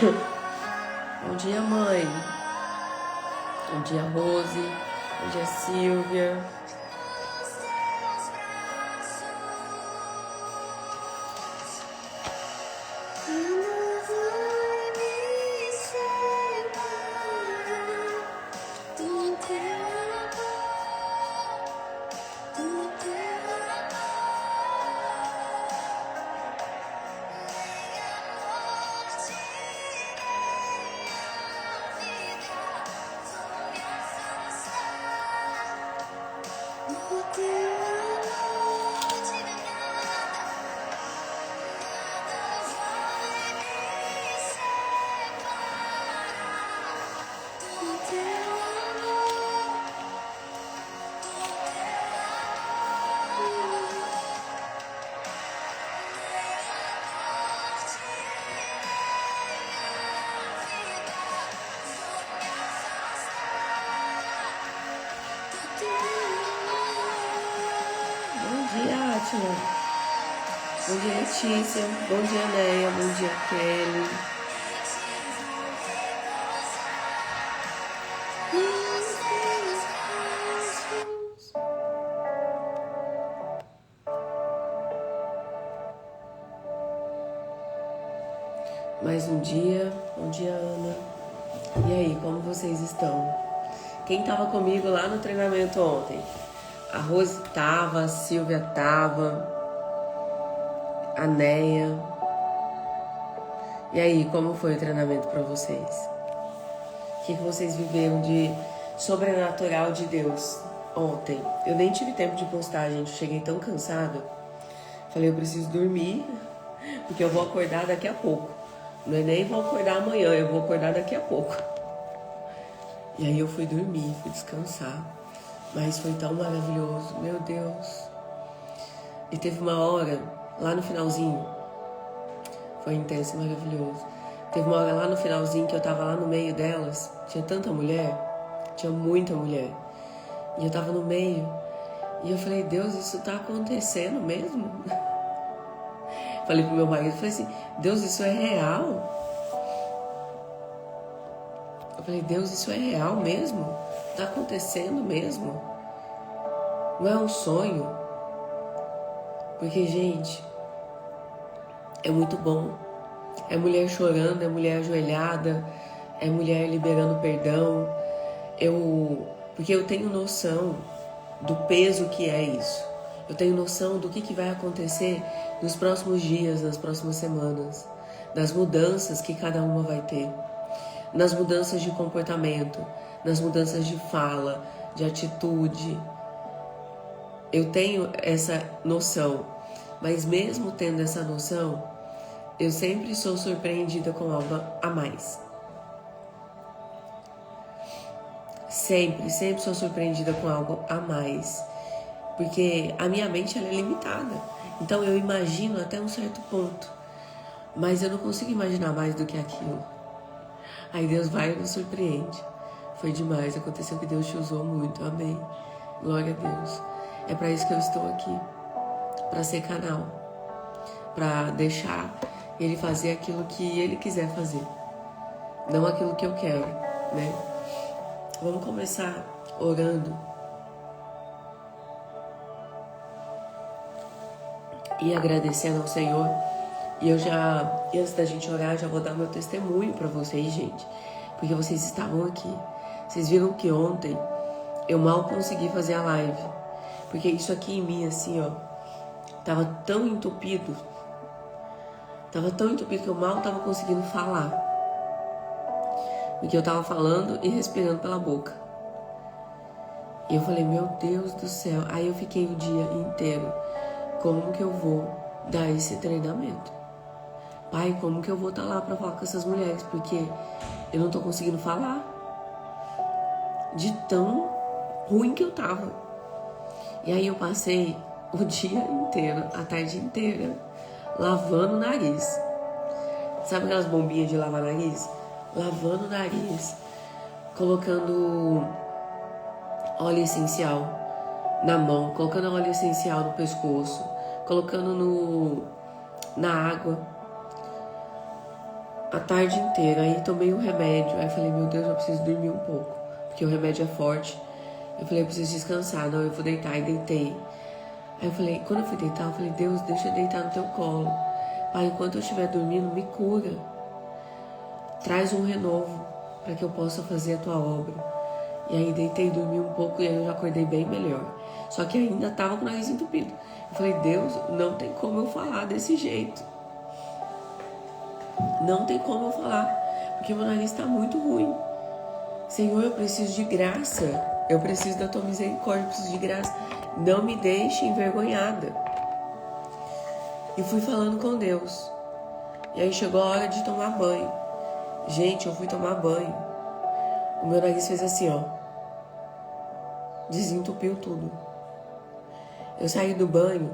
Bom dia, mãe. Bom dia, Rose. Bom dia, Silvia. Bom dia, Letícia. Bom dia, Neia. Bom dia, Kelly. Mais um dia. Bom dia, Ana. E aí, como vocês estão? Quem tava comigo lá no treinamento ontem? A Rose tava, a Silvia tava, a Neia. E aí, como foi o treinamento para vocês? O que vocês viveram de sobrenatural de Deus ontem? Eu nem tive tempo de postar, gente. Eu cheguei tão cansada. Falei, eu preciso dormir, porque eu vou acordar daqui a pouco. Não é nem vou acordar amanhã, eu vou acordar daqui a pouco. E aí eu fui dormir, fui descansar. Mas foi tão maravilhoso, meu Deus. E teve uma hora, lá no finalzinho, foi intenso e maravilhoso. Teve uma hora lá no finalzinho que eu tava lá no meio delas, tinha tanta mulher, tinha muita mulher. E eu tava no meio, e eu falei, Deus, isso tá acontecendo mesmo? Falei pro meu marido, falei assim, Deus, isso é real? Eu falei, Deus, isso é real mesmo? Tá acontecendo mesmo? Não é um sonho? Porque, gente, é muito bom. É mulher chorando, é mulher ajoelhada, é mulher liberando perdão. Porque eu tenho noção do peso que é isso. Eu tenho noção do que vai acontecer nos próximos dias, nas próximas semanas. Das mudanças que cada uma vai ter. Nas mudanças de comportamento, nas mudanças de fala, de atitude. Eu tenho essa noção, mas mesmo tendo essa noção, eu sempre sou surpreendida com algo a mais. Sempre sou surpreendida com algo a mais. Porque a minha mente ela é limitada. Então eu imagino até um certo ponto. Mas eu não consigo imaginar mais do que aquilo. Aí Deus vai e nos surpreende. Foi demais, aconteceu que Deus te usou muito, amém. Glória a Deus. É para isso que eu estou aqui. Para ser canal. Para deixar Ele fazer aquilo que Ele quiser fazer. Não aquilo que eu quero, né? Vamos começar orando. E agradecendo ao Senhor. E antes da gente orar, já vou dar meu testemunho para vocês, gente. Porque vocês estavam aqui. Vocês viram que ontem eu mal consegui fazer a live. Porque isso aqui em mim, assim, ó, tava tão entupido. Tava tão entupido que eu mal tava conseguindo falar. Porque eu tava falando e respirando pela boca. E eu falei, meu Deus do céu. Aí eu fiquei o dia inteiro. Como que eu vou dar esse treinamento? Pai, como que eu vou estar lá para falar com essas mulheres? Porque eu não tô conseguindo falar. De tão ruim que eu tava. E aí eu passei o dia inteiro, a tarde inteira, lavando o nariz. Sabe aquelas bombinhas de lavar nariz? Lavando o nariz, colocando óleo essencial na mão, colocando óleo essencial no pescoço, colocando na água. a tarde inteira. Aí tomei um remédio. Aí falei, meu Deus, eu preciso dormir um pouco, porque o remédio é forte. Eu falei, eu preciso descansar. Não, eu vou deitar. E deitei. Aí eu falei, quando eu fui deitar, eu falei, Deus, deixa eu deitar no teu colo. Pai, enquanto eu estiver dormindo, me cura. Traz um renovo para que eu possa fazer a tua obra. E aí deitei, dormi um pouco e aí eu já acordei bem melhor. Só que ainda estava com o nariz entupido. Eu falei, Deus, não tem como eu falar desse jeito. Não tem como eu falar, porque meu nariz está muito ruim. Senhor, eu preciso de graça. Eu preciso da tua misericórdia, eu preciso de graça. Não me deixe envergonhada. E fui falando com Deus. E aí chegou a hora de tomar banho. Gente, eu fui tomar banho. O meu nariz fez assim, ó. Desentupiu tudo. Eu saí do banho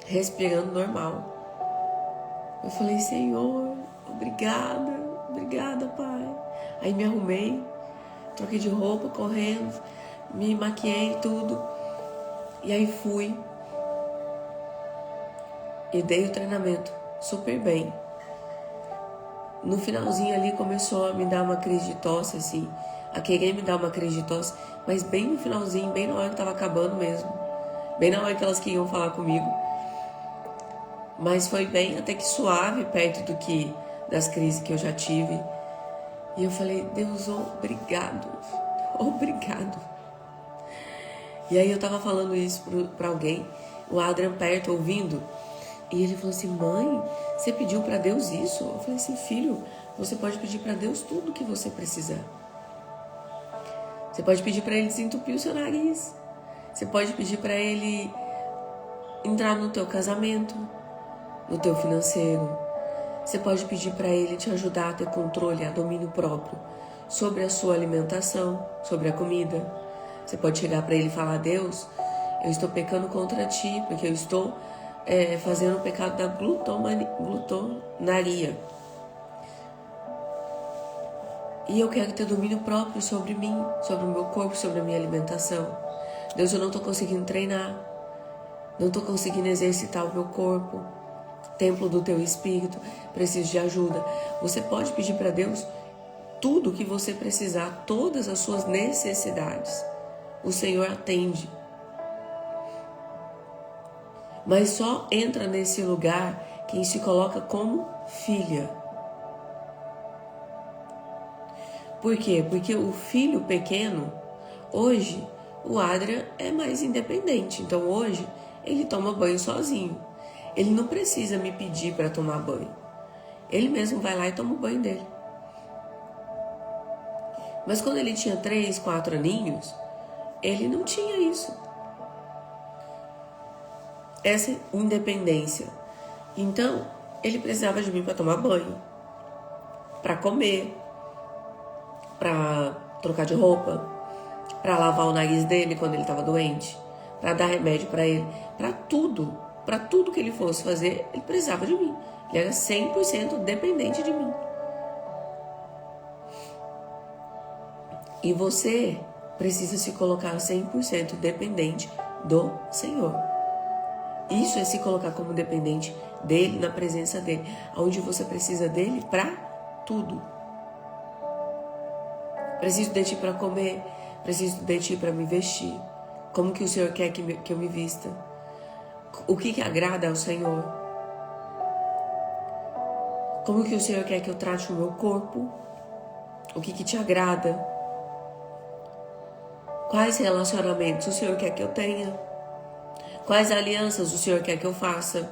respirando normal. Eu falei, Senhor, obrigada, Pai. Aí me arrumei, troquei de roupa, correndo, me maquiei tudo. E aí fui e dei o treinamento super bem. No finalzinho ali começou a me dar uma crise de tosse, assim, a querer me dar uma crise de tosse, mas bem no finalzinho, bem na hora que tava acabando mesmo, bem na hora que elas queriam falar comigo. Mas foi bem até que suave, perto do que das crises que eu já tive. E eu falei, Deus, obrigado. E aí eu tava falando isso pra alguém, o Adrian perto, ouvindo, e ele falou assim, mãe, você pediu pra Deus isso? Eu falei assim, filho, você pode pedir pra Deus tudo o que você precisar. Você pode pedir pra Ele desentupir o seu nariz. Você pode pedir pra Ele entrar no teu casamento, no teu financeiro. Você pode pedir para Ele te ajudar a ter controle, a domínio próprio sobre a sua alimentação, sobre a comida. Você pode chegar para Ele e falar, Deus, eu estou pecando contra Ti, porque eu estou fazendo o pecado da glutonaria. E eu quero ter domínio próprio sobre mim, sobre o meu corpo, sobre a minha alimentação. Deus, eu não estou conseguindo treinar, não estou conseguindo exercitar o meu corpo. Templo do teu Espírito, preciso de ajuda. Você pode pedir para Deus tudo o que você precisar, todas as suas necessidades. O Senhor atende. Mas só entra nesse lugar quem se coloca como filha. Por quê? Porque o filho pequeno, hoje, o Adrian é mais independente. Então hoje, ele toma banho sozinho. Ele não precisa me pedir para tomar banho. Ele mesmo vai lá e toma o banho dele. Mas quando ele tinha 3, 4 aninhos, ele não tinha isso. Essa independência. Então, ele precisava de mim para tomar banho, para comer, para trocar de roupa, para lavar o nariz dele quando ele estava doente, para dar remédio para ele, para tudo. Para tudo que ele fosse fazer, ele precisava de mim. Ele era 100% dependente de mim. E você precisa se colocar 100% dependente do Senhor. Isso é se colocar como dependente dele, na presença dele, onde você precisa dele para tudo. Preciso de ti para comer, preciso de ti para me vestir. Como que o Senhor quer que eu me vista? O que agrada ao Senhor? Como que o Senhor quer que eu trate o meu corpo? O que te agrada? Quais relacionamentos o Senhor quer que eu tenha? Quais alianças o Senhor quer que eu faça?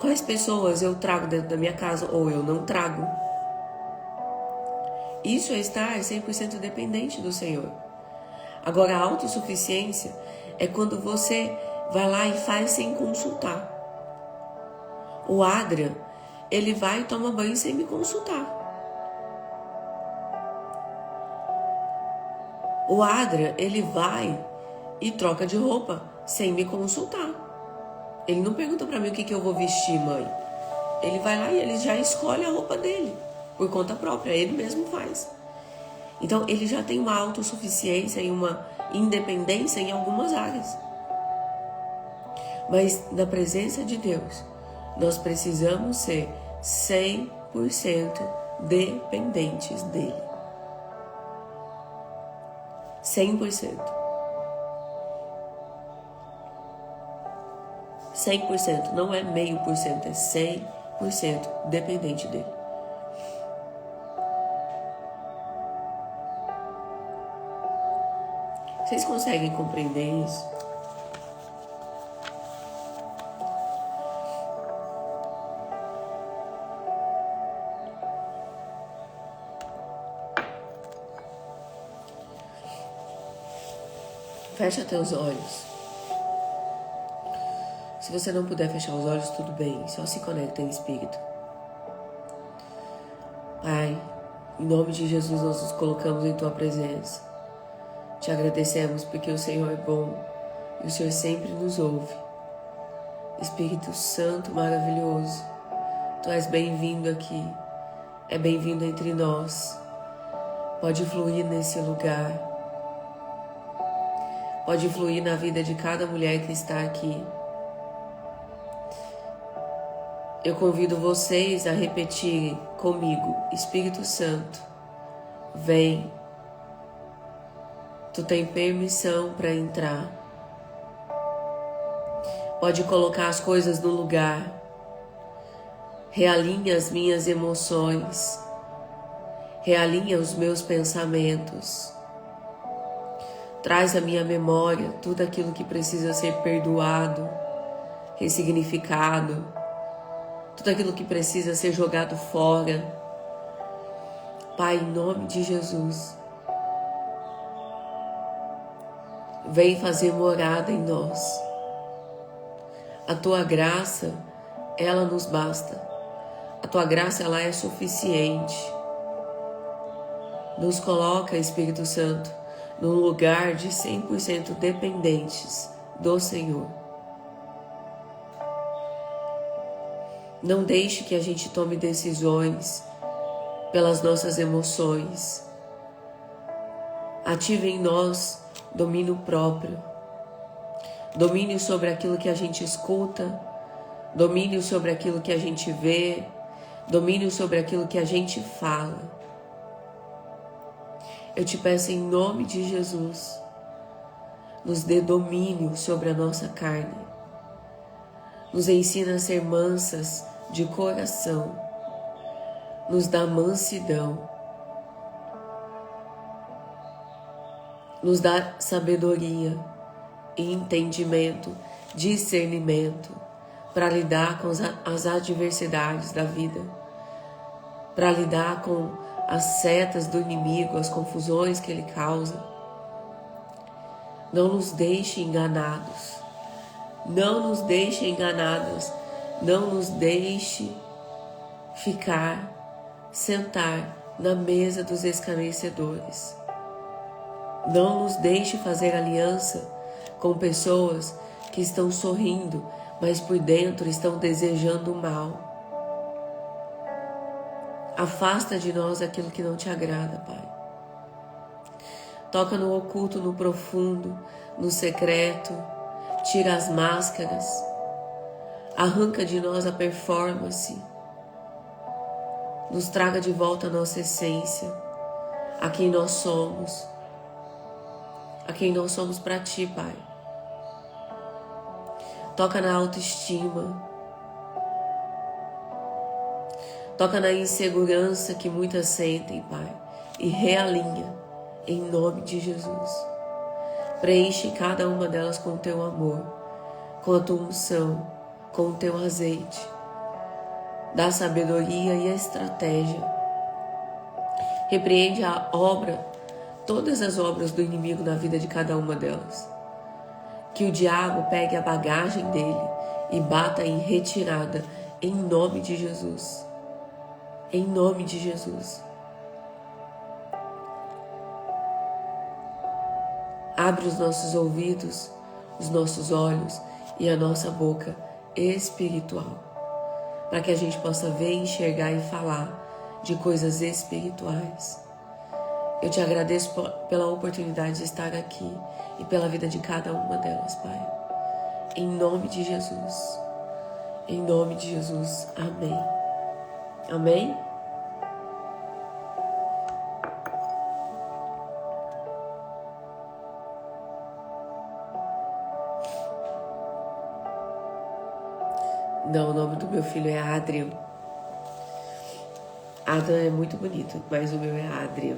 Quais pessoas eu trago dentro da minha casa ou eu não trago? Isso é estar 100% dependente do Senhor. Agora, a autossuficiência é quando você vai lá e faz sem consultar. O Adrian, ele vai e toma banho sem me consultar. O Adrian, ele vai e troca de roupa sem me consultar. Ele não pergunta pra mim o que eu vou vestir, mãe. Ele vai lá e ele já escolhe a roupa dele, por conta própria, ele mesmo faz. Então, ele já tem uma autossuficiência e uma independência em algumas áreas. Mas na presença de Deus, nós precisamos ser 100% dependentes dele. 100%. 100%, não é meio por cento, é 100% dependente dele. Vocês conseguem compreender isso? Fecha teus olhos. Se você não puder fechar os olhos, tudo bem. Só se conecta em espírito. Pai, em nome de Jesus, nós nos colocamos em Tua presença. Te agradecemos porque o Senhor é bom e o Senhor sempre nos ouve. Espírito Santo maravilhoso, Tu és bem-vindo aqui. É bem-vindo entre nós. Pode fluir nesse lugar. Pode fluir na vida de cada mulher que está aqui. Eu convido vocês a repetirem comigo: Espírito Santo, vem. Tu tem permissão para entrar. Pode colocar as coisas no lugar. Realinha as minhas emoções. Realinha os meus pensamentos. Traz à minha memória tudo aquilo que precisa ser perdoado, ressignificado, tudo aquilo que precisa ser jogado fora. Pai, em nome de Jesus, vem fazer morada em nós. A Tua graça, ela nos basta. A Tua graça, ela é suficiente. Nos coloca, Espírito Santo, num lugar de 100% dependentes do Senhor. Não deixe que a gente tome decisões pelas nossas emoções. Ative em nós domínio próprio. Domínio sobre aquilo que a gente escuta. Domínio sobre aquilo que a gente vê. Domínio sobre aquilo que a gente fala. Eu te peço em nome de Jesus, nos dê domínio sobre a nossa carne. Nos ensina a ser mansas de coração. Nos dá mansidão. Nos dá sabedoria e entendimento, discernimento para lidar com as adversidades da vida, para lidar com as setas do inimigo, as confusões que ele causa. Não nos deixe enganados. Não nos deixe enganadas. Não nos deixe sentar na mesa dos escarnecedores. Não nos deixe fazer aliança com pessoas que estão sorrindo, mas por dentro estão desejando o mal. Afasta de nós aquilo que não te agrada, Pai. Toca no oculto, no profundo, no secreto. Tira as máscaras. Arranca de nós a performance. Nos traga de volta a nossa essência. A quem nós somos. A quem nós somos para Ti, Pai. Toca na autoestima. Toca na insegurança que muitas sentem, Pai, e realinha em nome de Jesus. Preenche cada uma delas com o Teu amor, com a Tua unção, com o Teu azeite. Dá sabedoria e estratégia. Repreende todas as obras do inimigo na vida de cada uma delas. Que o diabo pegue a bagagem dele e bata em retirada em nome de Jesus. Em nome de Jesus. Abre os nossos ouvidos, os nossos olhos e a nossa boca espiritual, para que a gente possa ver, enxergar e falar de coisas espirituais. Eu te agradeço pela oportunidade de estar aqui e pela vida de cada uma delas, Pai. Em nome de Jesus. Em nome de Jesus. Amém. Amém? Não, o nome do meu filho é Adrian. Adam é muito bonito, mas o meu é Adrian.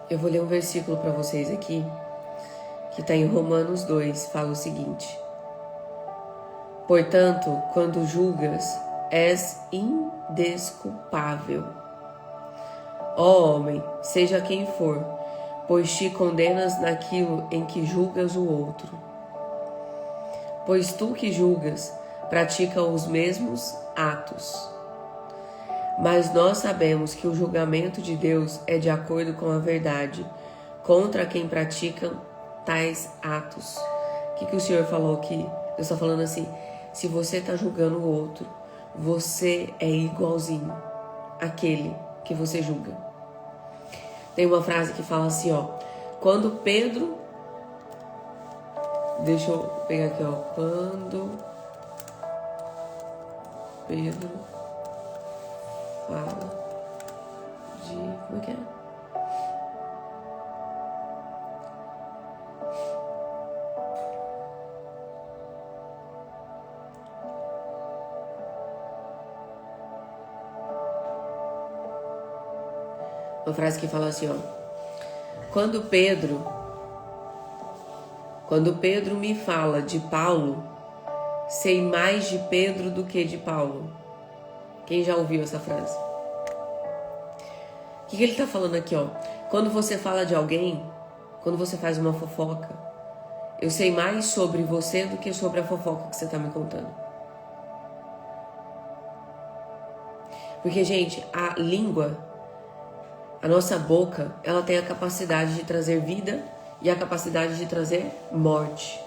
Eu vou ler um versículo para vocês aqui, que está em Romanos 2, fala o seguinte: portanto, quando julgas, és indesculpável. Ó homem, seja quem for, pois te condenas naquilo em que julgas o outro. Pois tu que julgas, pratica os mesmos atos. Mas nós sabemos que o julgamento de Deus é de acordo com a verdade, contra quem pratica tais atos. O que o Senhor falou aqui? Deus está falando assim: se você está julgando o outro, você é igualzinho àquele que você julga. Tem uma frase que fala assim, ó: quando Pedro... Deixa eu pegar aqui, ó. Quando Pedro fala de... Como é que é? Uma frase que fala assim, ó: Quando Pedro me fala de Paulo, sei mais de Pedro do que de Paulo. Quem já ouviu essa frase? O que ele está falando aqui, ó? Quando você fala de alguém, quando você faz uma fofoca, eu sei mais sobre você do que sobre a fofoca que você está me contando. Porque, gente, a língua, a nossa boca, ela tem a capacidade de trazer vida e a capacidade de trazer morte.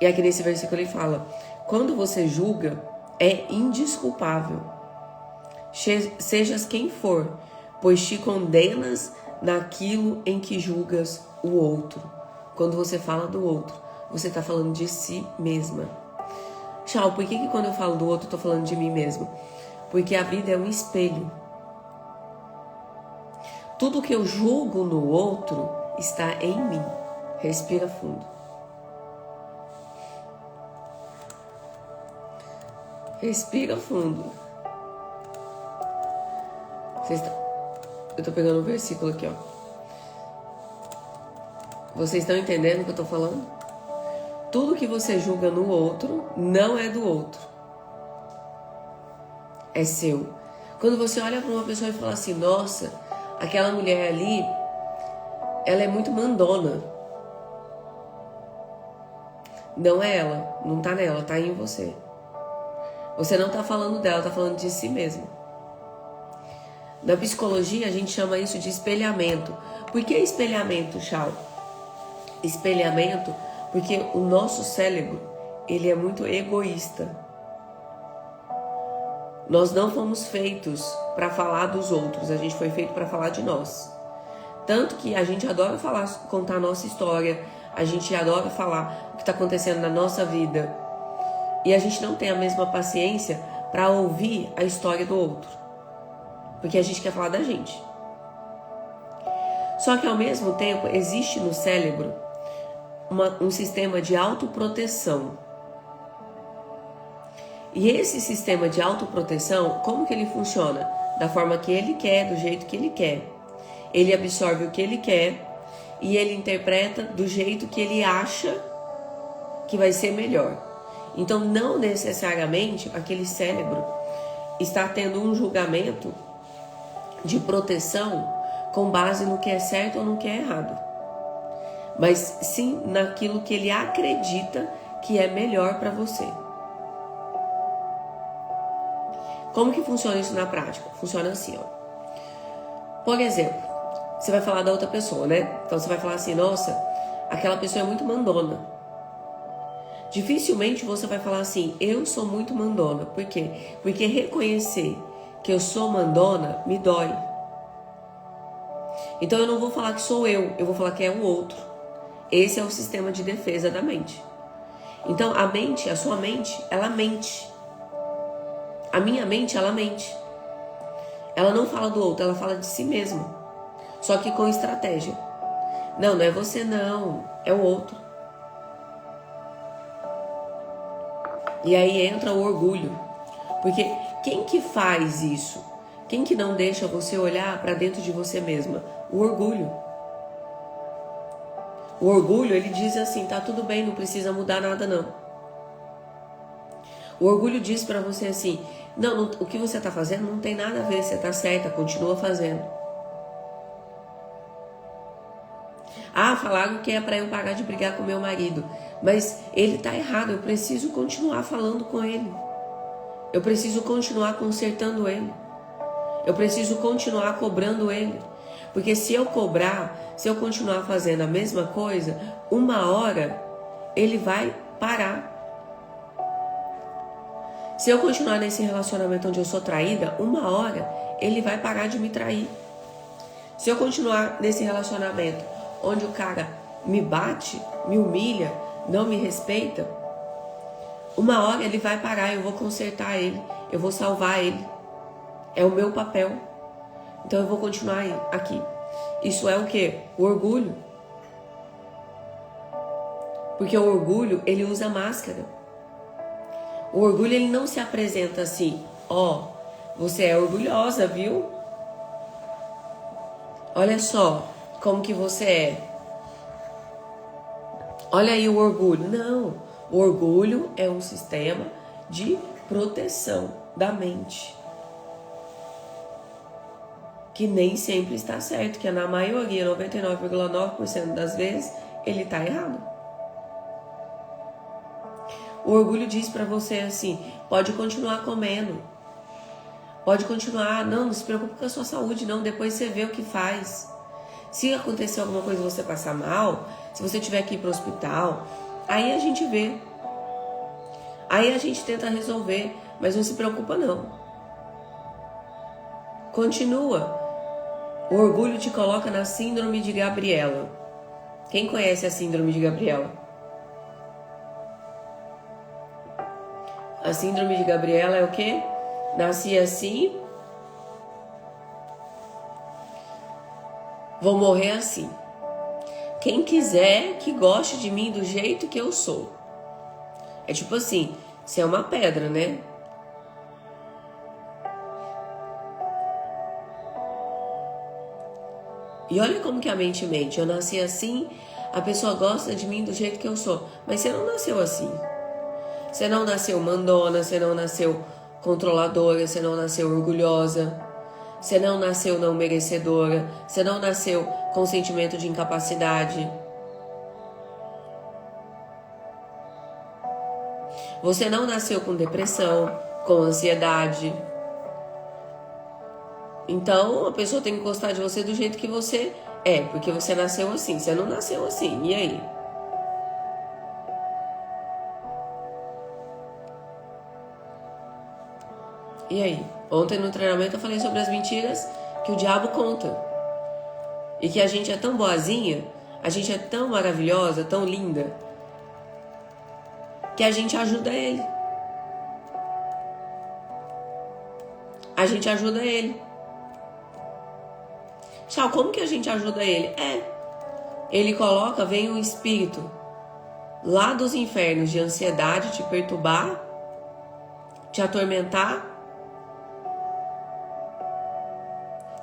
E aqui nesse versículo ele fala: quando você julga, é indesculpável. Sejas quem for, pois te condenas naquilo em que julgas o outro. Quando você fala do outro, você está falando de si mesma. Tchau, por que quando eu falo do outro eu tô falando de mim mesmo? Porque a vida é um espelho. Tudo que eu julgo no outro está em mim. Respira fundo. Respira fundo. Eu tô pegando um versículo aqui, ó. Vocês estão entendendo o que eu tô falando? Tudo que você julga no outro não é do outro. É seu. Quando você olha para uma pessoa e fala assim: nossa, aquela mulher ali, ela é muito mandona. Não é ela, não tá nela, tá em você. Você não tá falando dela, tá falando de si mesmo. Na psicologia a gente chama isso de espelhamento. Por que espelhamento, Chau? Espelhamento porque o nosso cérebro, ele é muito egoísta. Nós não fomos feitos para falar dos outros, a gente foi feito para falar de nós. Tanto que a gente adora contar a nossa história, a gente adora falar o que está acontecendo na nossa vida. E a gente não tem a mesma paciência para ouvir a história do outro. Porque a gente quer falar da gente. Só que ao mesmo tempo existe no cérebro um sistema de autoproteção. E esse sistema de autoproteção, como que ele funciona? Da forma que ele quer, do jeito que ele quer. Ele absorve o que ele quer e ele interpreta do jeito que ele acha que vai ser melhor. Então, não necessariamente aquele cérebro está tendo um julgamento de proteção com base no que é certo ou no que é errado, mas sim naquilo que ele acredita que é melhor para você. Como que funciona isso na prática? Funciona assim, ó. Por exemplo, você vai falar da outra pessoa, né? Então você vai falar assim: nossa, aquela pessoa é muito mandona. Dificilmente você vai falar assim, eu sou muito mandona. Por quê? Porque reconhecer que eu sou mandona me dói. Então eu não vou falar que sou eu vou falar que é o outro. Esse é o sistema de defesa da mente. Então a mente, a sua mente, ela mente. A minha mente, ela mente. Ela não fala do outro, ela fala de si mesma. Só que com estratégia. Não, não é você não, é o outro. E aí entra o orgulho. Porque quem que faz isso? Quem que não deixa você olhar para dentro de você mesma? O orgulho. O orgulho, ele diz assim, tá tudo bem, não precisa mudar nada não. O orgulho diz para você assim, não, o que você tá fazendo não tem nada a ver, você tá certa, continua fazendo. Ah, falaram que é para eu parar de brigar com meu marido, mas ele tá errado, eu preciso continuar falando com ele. Eu preciso continuar consertando ele. Eu preciso continuar cobrando ele. Porque se eu cobrar, se eu continuar fazendo a mesma coisa, uma hora ele vai parar. Se eu continuar nesse relacionamento onde eu sou traída, uma hora ele vai parar de me trair. Se eu continuar nesse relacionamento onde o cara me bate, me humilha, não me respeita, uma hora ele vai parar, eu vou consertar ele, eu vou salvar ele. É o meu papel. Então eu vou continuar aqui. Isso é o quê? O orgulho. Porque o orgulho, ele usa máscara. O orgulho, ele não se apresenta assim, ó, você é orgulhosa, viu? Olha só como que você é. Olha aí o orgulho. Não, o orgulho é um sistema de proteção da mente. Que nem sempre está certo, que na maioria, 99,9% das vezes, ele está errado. O orgulho diz para você assim, pode continuar comendo, pode continuar, não se preocupe com a sua saúde, não, depois você vê o que faz. Se acontecer alguma coisa e você passar mal, se você tiver que ir para o hospital, aí a gente vê. Aí a gente tenta resolver, mas não se preocupa não. Continua. O orgulho te coloca na síndrome de Gabriela. Quem conhece a síndrome de Gabriela? A síndrome de Gabriela é o quê? Nasci assim, vou morrer assim. Quem quiser que goste de mim do jeito que eu sou. É tipo assim, você é uma pedra, né? E olha como que a mente mente. Eu nasci assim, a pessoa gosta de mim do jeito que eu sou. Mas você não nasceu assim. Você não nasceu mandona, você não nasceu controladora, você não nasceu orgulhosa, você não nasceu não merecedora, você não nasceu com sentimento de incapacidade. Você não nasceu com depressão, com ansiedade. Então, a pessoa tem que gostar de você do jeito que você é, porque você nasceu assim, você não nasceu assim, e aí? E aí? Ontem no treinamento eu falei sobre as mentiras que o diabo conta. E que a gente é tão boazinha, a gente é tão maravilhosa, tão linda, que a gente ajuda ele. A gente ajuda ele. Tchau, como que a gente ajuda ele? Ele coloca, vem um espírito lá dos infernos de ansiedade te perturbar, te atormentar.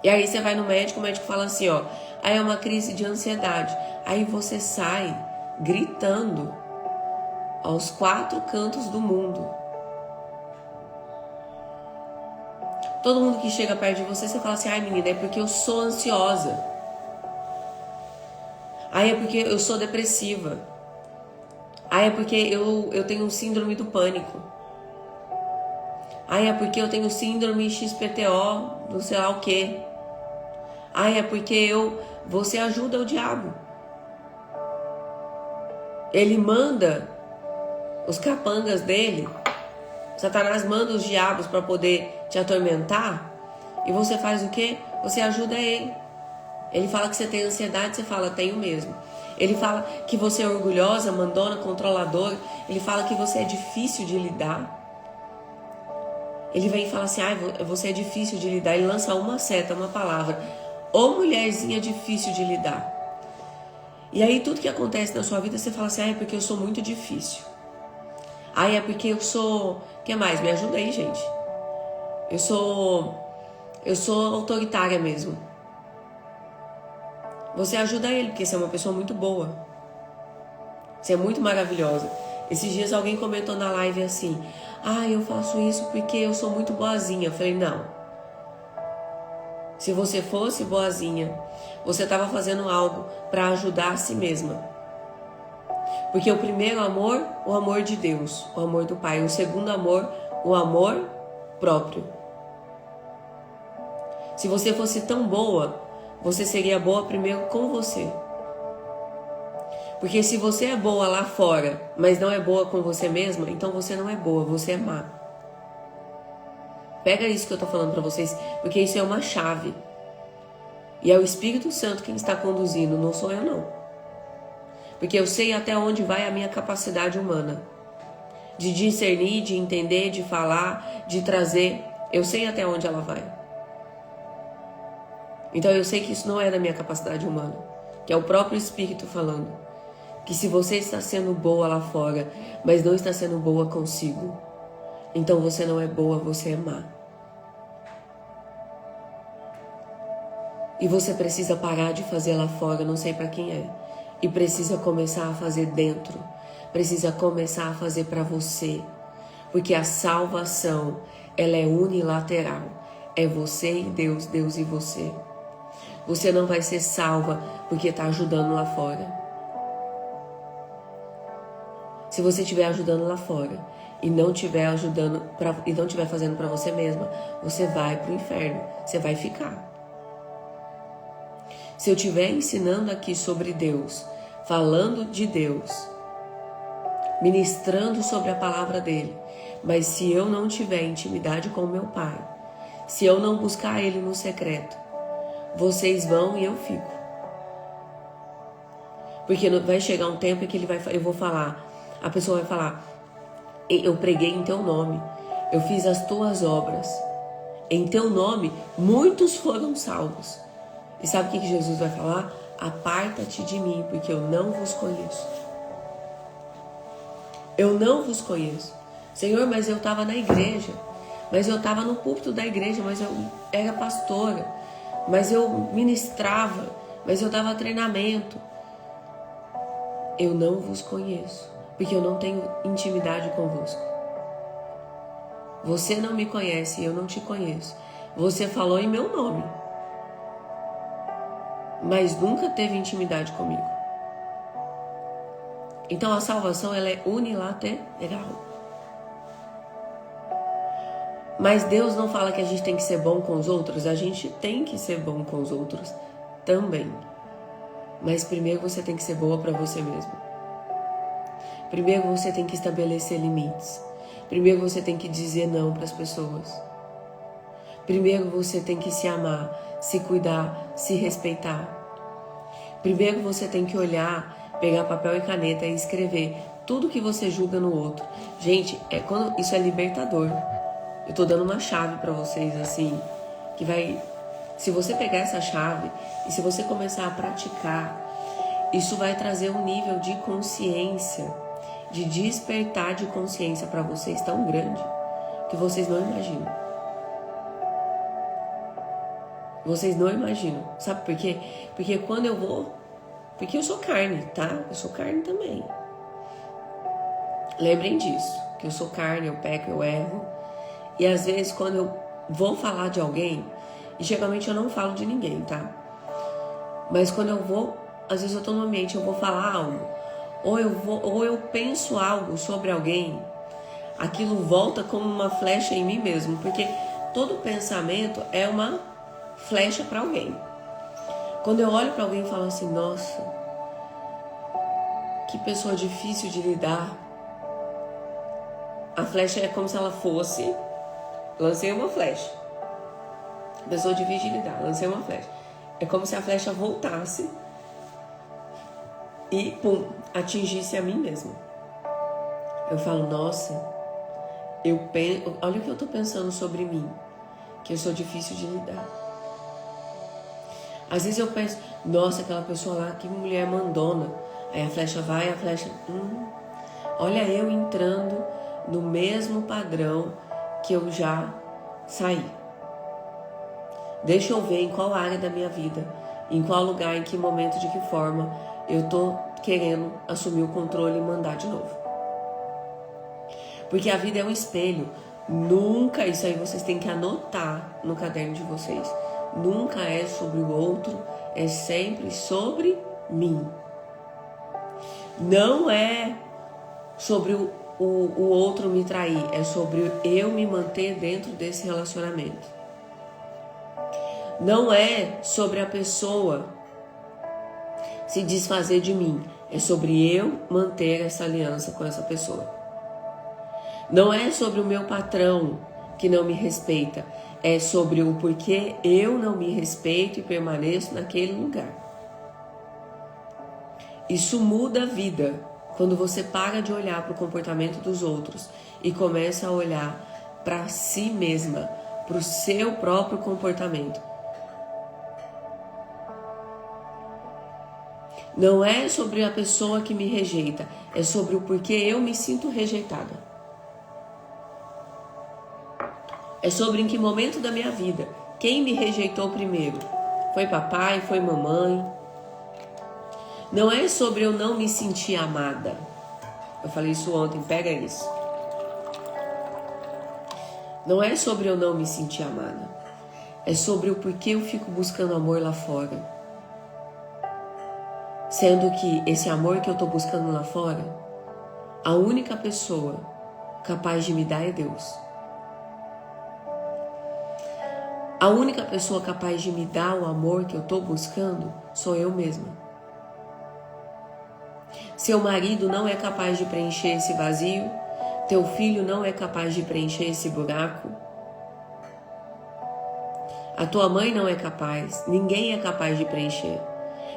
E aí você vai no médico, o médico fala assim, ó, aí é uma crise de ansiedade. Aí você sai gritando aos 4 cantos do mundo. Todo mundo que chega perto de você, você fala assim, ai menina, é porque eu sou ansiosa. Ai, é porque eu sou depressiva. Ai, é porque eu tenho um síndrome do pânico. Ai, é porque eu tenho síndrome XPTO, não sei lá o quê. Ai, é porque você ajuda o diabo. Ele manda os capangas dele, Satanás manda os diabos para poder te atormentar, e você faz o quê? Você ajuda ele. Ele fala que você tem ansiedade, você fala, tenho mesmo. Ele fala que você é orgulhosa, mandona, controladora. Ele fala que você é difícil de lidar. Ele vem e fala assim, você é difícil de lidar. Ele lança uma seta, uma palavra. Ô mulherzinha difícil de lidar. E aí tudo que acontece na sua vida, você fala assim, é porque eu sou muito difícil. É porque eu sou... O que mais? Me ajuda aí, gente. Eu sou autoritária mesmo. Você ajuda ele, porque você é uma pessoa muito boa. Você é muito maravilhosa. Esses dias alguém comentou na live assim, eu faço isso porque eu sou muito boazinha. Eu falei, não. Se você fosse boazinha, você estava fazendo algo para ajudar a si mesma. Porque o primeiro amor, o amor de Deus, o amor do Pai. O segundo amor, o amor próprio. Se você fosse tão boa, você seria boa primeiro com você. Porque se você é boa lá fora, mas não é boa com você mesma, então você não é boa, você é má. Pega isso que eu tô falando pra vocês, porque isso é uma chave. E é o Espírito Santo quem está conduzindo, não sou eu não. Porque eu sei até onde vai a minha capacidade humana. De discernir, de entender, de falar, de trazer. Eu sei até onde ela vai. Então eu sei que isso não é da minha capacidade humana. Que é o próprio Espírito falando. Que se você está sendo boa lá fora, mas não está sendo boa consigo, então você não é boa, você é má. E você precisa parar de fazer lá fora, não sei para quem é. E precisa começar a fazer dentro. Precisa começar a fazer para você. Porque a salvação, ela é unilateral. É você e Deus, Deus e você. Você não vai ser salva porque está ajudando lá fora. Se você estiver ajudando lá fora e não estiver ajudando e não estiver fazendo para você mesma, você vai para o inferno. Você vai ficar. Se eu estiver ensinando aqui sobre Deus, falando de Deus, ministrando sobre a palavra dele, mas se eu não tiver intimidade com o meu Pai, se eu não buscar ele no secreto, vocês vão e eu fico. Porque vai chegar um tempo em que eu vou falar, a pessoa vai falar, eu preguei em teu nome, eu fiz as tuas obras, em teu nome muitos foram salvos. E sabe o que Jesus vai falar? Aparta-te de mim, porque eu não vos conheço. Eu não vos conheço. Senhor, mas eu estava na igreja, mas eu estava no púlpito da igreja, mas eu era pastora, mas eu ministrava, mas eu dava treinamento. Eu não vos conheço, porque eu não tenho intimidade convosco. Você não me conhece e eu não te conheço. Você falou em meu nome, mas nunca teve intimidade comigo. Então a salvação, ela é unilateral. Mas Deus não fala que a gente tem que ser bom com os outros. A gente tem que ser bom com os outros também. Mas primeiro você tem que ser boa para você mesmo. Primeiro você tem que estabelecer limites. Primeiro você tem que dizer não para as pessoas. Primeiro você tem que se amar, se cuidar, se respeitar. Primeiro você tem que olhar, pegar papel e caneta e escrever tudo que você julga no outro. Gente, isso é libertador. Eu tô dando uma chave para vocês assim, que vai... Se você pegar essa chave e se você começar a praticar, isso vai trazer um nível de consciência, de despertar de consciência para vocês tão grande que vocês não imaginam. Vocês não imaginam. Sabe por quê? Porque quando eu vou... Porque eu sou carne, tá? Eu sou carne também. Lembrem disso. Que eu sou carne, eu peco, eu erro. E às vezes quando eu vou falar de alguém... E geralmente eu não falo de ninguém, tá? Mas quando eu vou... Às vezes eu tô no ambiente, eu vou falar algo. Ou eu penso algo sobre alguém. Aquilo volta como uma flecha em mim mesmo. Porque todo pensamento é uma flecha para alguém. Quando eu olho para alguém e falo assim, nossa, que pessoa difícil de lidar. A flecha é como se ela fosse... Lancei uma flecha. A pessoa divide e dá. Lancei uma flecha. É como se a flecha voltasse e, pum, atingisse a mim mesmo. Eu falo, nossa, olha o que eu tô pensando sobre mim, que eu sou difícil de lidar. Às vezes eu penso, nossa, aquela pessoa lá, que mulher mandona. Aí a flecha vai, a flecha... olha eu entrando no mesmo padrão que eu já saí. Deixa eu ver em qual área da minha vida, em qual lugar, em que momento, de que forma eu tô querendo assumir o controle e mandar de novo. Porque a vida é um espelho. Nunca, isso aí vocês têm que anotar no caderno de vocês. Nunca é sobre o outro, é sempre sobre mim. Não é sobre o outro me trair, é sobre eu me manter dentro desse relacionamento. Não é sobre a pessoa se desfazer de mim, é sobre eu manter essa aliança com essa pessoa. Não é sobre o meu patrão que não me respeita, é sobre o porquê eu não me respeito e permaneço naquele lugar. Isso muda a vida quando você para de olhar para o comportamento dos outros e começa a olhar para si mesma, para o seu próprio comportamento. Não é sobre a pessoa que me rejeita, é sobre o porquê eu me sinto rejeitada. É sobre em que momento da minha vida, quem me rejeitou primeiro. Foi papai, foi mamãe. Não é sobre eu não me sentir amada. Eu falei isso ontem, pega isso. Não é sobre eu não me sentir amada. É sobre o porquê eu fico buscando amor lá fora. Sendo que esse amor que eu tô buscando lá fora, a única pessoa capaz de me dar é Deus. A única pessoa capaz de me dar o amor que eu estou buscando sou eu mesma. Seu marido não é capaz de preencher esse vazio, teu filho não é capaz de preencher esse buraco, a tua mãe não é capaz, ninguém é capaz de preencher,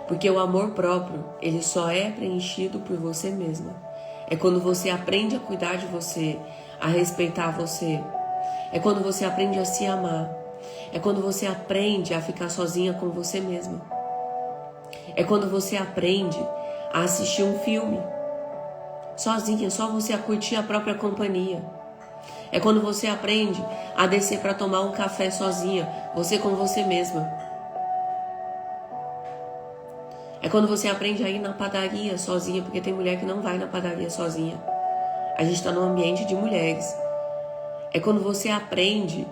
porque o amor próprio, ele só é preenchido por você mesma. É quando você aprende a cuidar de você, a respeitar você, é quando você aprende a se amar. É quando você aprende a ficar sozinha com você mesma. É quando você aprende a assistir um filme sozinha, só você a curtir a própria companhia. É quando você aprende a descer para tomar um café sozinha, você com você mesma. É quando você aprende a ir na padaria sozinha, porque tem mulher que não vai na padaria sozinha. A gente está num ambiente de mulheres. É quando você aprende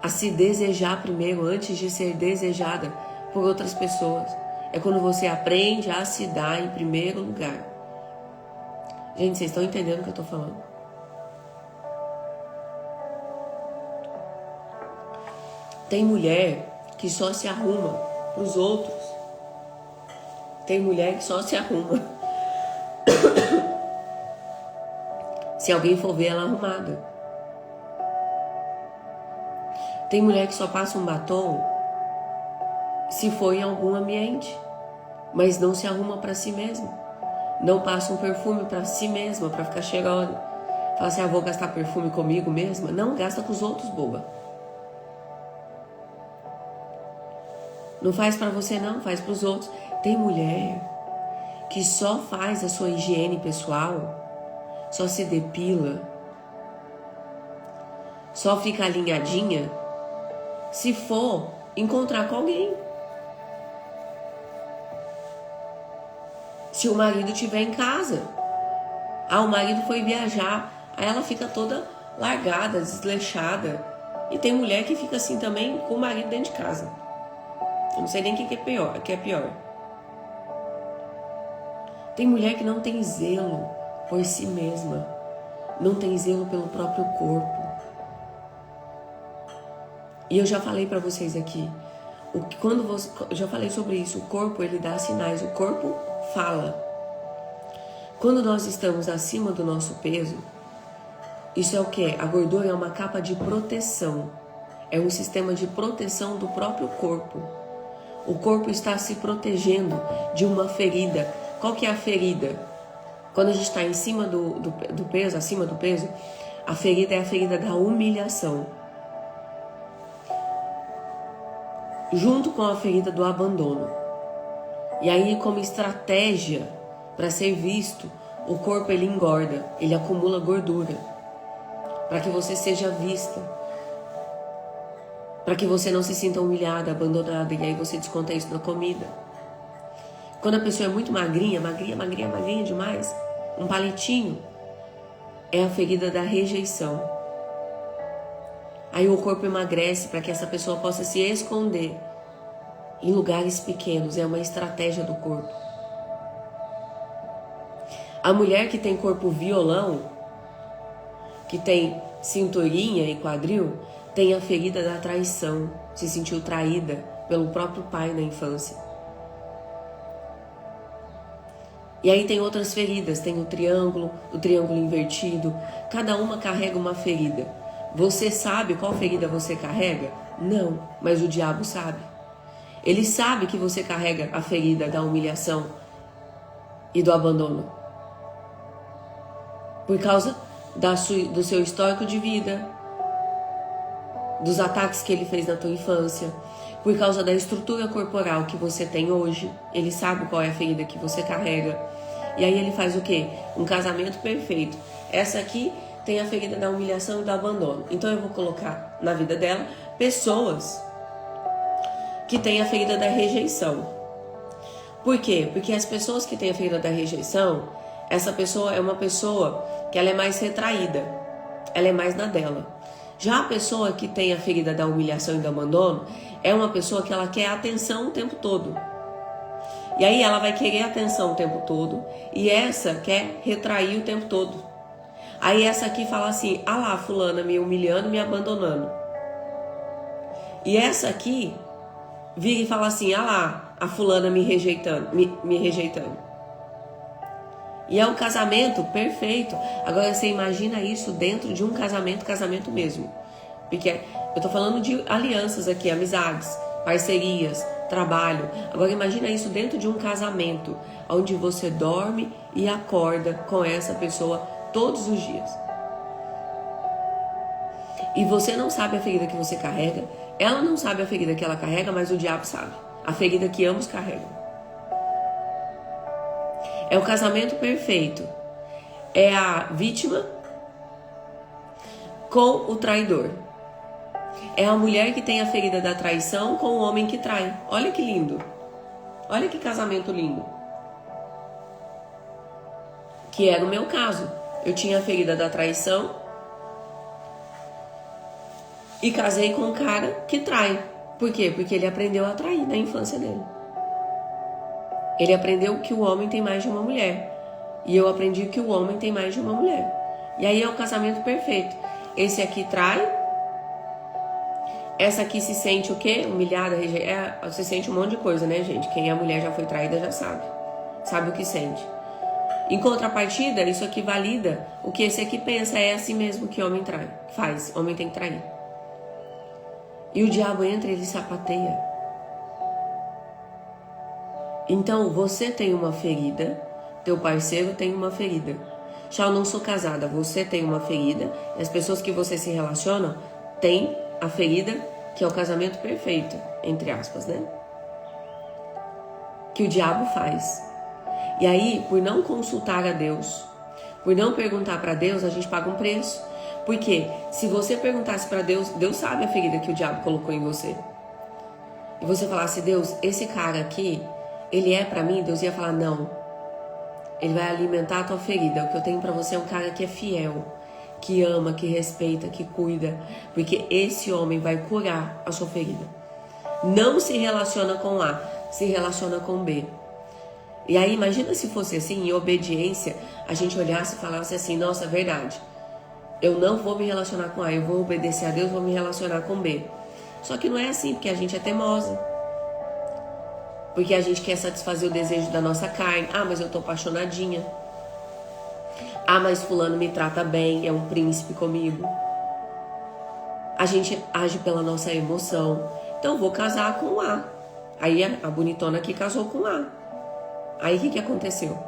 a se desejar primeiro antes de ser desejada por outras pessoas. É quando você aprende a se dar em primeiro lugar. Gente, vocês estão entendendo o que eu estou falando? Tem mulher que só se arruma para os outros. Tem mulher que só se arruma se alguém for ver ela arrumada. Tem mulher que só passa um batom se for em algum ambiente, mas não se arruma para si mesma. Não passa um perfume para si mesma, para ficar cheirosa. Fala assim, vou gastar perfume comigo mesma? Não, gasta com os outros, boba. Não faz para você não, faz para os outros. Tem mulher que só faz a sua higiene pessoal, só se depila, só fica alinhadinha se for encontrar com alguém. Se o marido estiver em casa, o marido foi viajar, aí ela fica toda largada, desleixada. E tem mulher que fica assim também com o marido dentro de casa. Eu não sei nem o que é pior. Tem mulher que não tem zelo por si mesma, não tem zelo pelo próprio corpo. E eu já falei para vocês aqui, eu já falei sobre isso, o corpo ele dá sinais, o corpo fala. Quando nós estamos acima do nosso peso, isso é o quê? A gordura é uma capa de proteção. É um sistema de proteção do próprio corpo. O corpo está se protegendo de uma ferida. Qual que é a ferida? Quando a gente está em cima do peso, acima do peso, a ferida é a ferida da humilhação. Junto com a ferida do abandono. E aí, como estratégia para ser visto, o corpo ele engorda, ele acumula gordura. Para que você seja vista. Para que você não se sinta humilhada, abandonada. E aí você desconta isso na comida. Quando a pessoa é muito magrinha demais, um palitinho, é a ferida da rejeição. Aí o corpo emagrece para que essa pessoa possa se esconder em lugares pequenos. É uma estratégia do corpo. A mulher que tem corpo violão, que tem cinturinha e quadril, tem a ferida da traição. Se sentiu traída pelo próprio pai na infância. E aí tem outras feridas, tem o triângulo invertido. Cada uma carrega uma ferida. Você sabe qual ferida você carrega? Não, mas o diabo sabe. Ele sabe que você carrega a ferida da humilhação e do abandono. Por causa do seu histórico de vida, dos ataques que ele fez na tua infância, por causa da estrutura corporal que você tem hoje. Ele sabe qual é a ferida que você carrega. E aí ele faz o quê? Um casamento perfeito. Essa aqui tem a ferida da humilhação e do abandono. Então eu vou colocar na vida dela pessoas que têm a ferida da rejeição. Por quê? Porque as pessoas que têm a ferida da rejeição, essa pessoa é uma pessoa que ela é mais retraída. Ela é mais na dela. Já a pessoa que tem a ferida da humilhação e do abandono é uma pessoa que ela quer atenção o tempo todo. E aí ela vai querer atenção o tempo todo e essa quer retrair o tempo todo. Aí essa aqui fala assim, ah lá, fulana me humilhando, me abandonando. E essa aqui vira e fala assim, ah lá, a fulana me rejeitando. E é um casamento perfeito. Agora você imagina isso dentro de um casamento mesmo. Porque eu tô falando de alianças aqui, amizades, parcerias, trabalho. Agora imagina isso dentro de um casamento, onde você dorme e acorda com essa pessoa todos os dias. E você não sabe a ferida que você carrega, ela não sabe a ferida que ela carrega, mas o diabo sabe. A ferida que ambos carregam. É o casamento perfeito. É a vítima com o traidor. É a mulher que tem a ferida da traição com o homem que trai. Olha que lindo. Olha que casamento lindo. Que era o meu caso. Eu tinha a ferida da traição e casei com um cara que trai. Por quê? Porque ele aprendeu a trair na infância dele. Ele aprendeu que o homem tem mais de uma mulher. E eu aprendi que o homem tem mais de uma mulher. E aí é o casamento perfeito. Esse aqui trai. Essa aqui se sente o quê? Humilhada, rejeitada. Você sente um monte de coisa, né, gente? Quem é mulher já foi traída já sabe. Sabe o que sente. Em contrapartida, isso aqui valida o que esse aqui pensa. É assim mesmo que homem trai. Faz. Homem tem que trair. E o diabo entra e ele sapateia. Então, você tem uma ferida. Teu parceiro tem uma ferida. Já eu não sou casada. Você tem uma ferida. E as pessoas que você se relaciona têm a ferida, que é o casamento perfeito, entre aspas, né? Que o diabo faz. E aí, por não consultar a Deus, por não perguntar para Deus, a gente paga um preço. Porque se você perguntasse para Deus, Deus sabe a ferida que o diabo colocou em você. E você falasse, Deus, esse cara aqui, ele é para mim? Deus ia falar, não. Ele vai alimentar a tua ferida. O que eu tenho para você é um cara que é fiel, que ama, que respeita, que cuida, porque esse homem vai curar a sua ferida. Não se relaciona com A, se relaciona com B. E aí imagina se fosse assim, em obediência, a gente olhasse e falasse assim, nossa, verdade, eu não vou me relacionar com A, eu vou obedecer a Deus, vou me relacionar com B. Só que não é assim, porque a gente é teimosa. Porque a gente quer satisfazer o desejo da nossa carne. Ah, mas eu tô apaixonadinha. Ah, mas fulano me trata bem, é um príncipe comigo. A gente age pela nossa emoção. Então, vou casar com A. Aí a bonitona aqui casou com A. Aí o que aconteceu?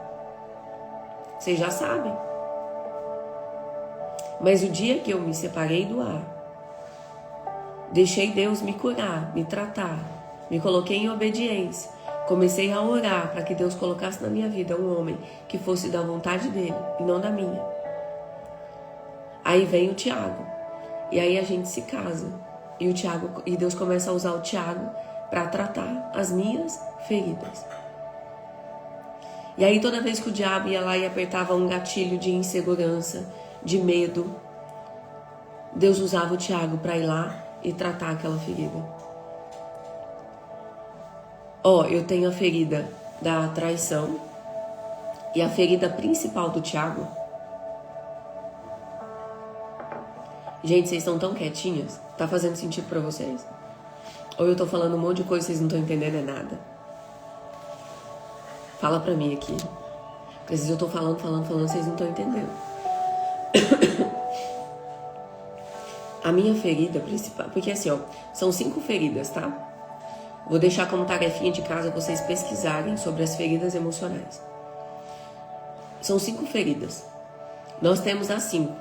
Vocês já sabem. Mas o dia que eu me separei do A, deixei Deus me curar, me tratar, me coloquei em obediência, comecei a orar para que Deus colocasse na minha vida um homem que fosse da vontade dele e não da minha. Aí vem o Tiago. E aí a gente se casa. E Deus começa a usar o Tiago para tratar as minhas feridas. E aí toda vez que o diabo ia lá e apertava um gatilho de insegurança, de medo, Deus usava o Tiago para ir lá e tratar aquela ferida. Eu tenho a ferida da traição e a ferida principal do Tiago. Gente, vocês estão tão quietinhas? Tá fazendo sentido pra vocês? Ou eu tô falando um monte de coisa e vocês não estão entendendo nada? Fala pra mim aqui. Porque às vezes eu tô falando, vocês não estão entendendo. A minha ferida principal... Porque assim, são 5 feridas, tá? Vou deixar como tarefinha de casa vocês pesquisarem sobre as feridas emocionais. São 5 feridas. Nós temos as 5.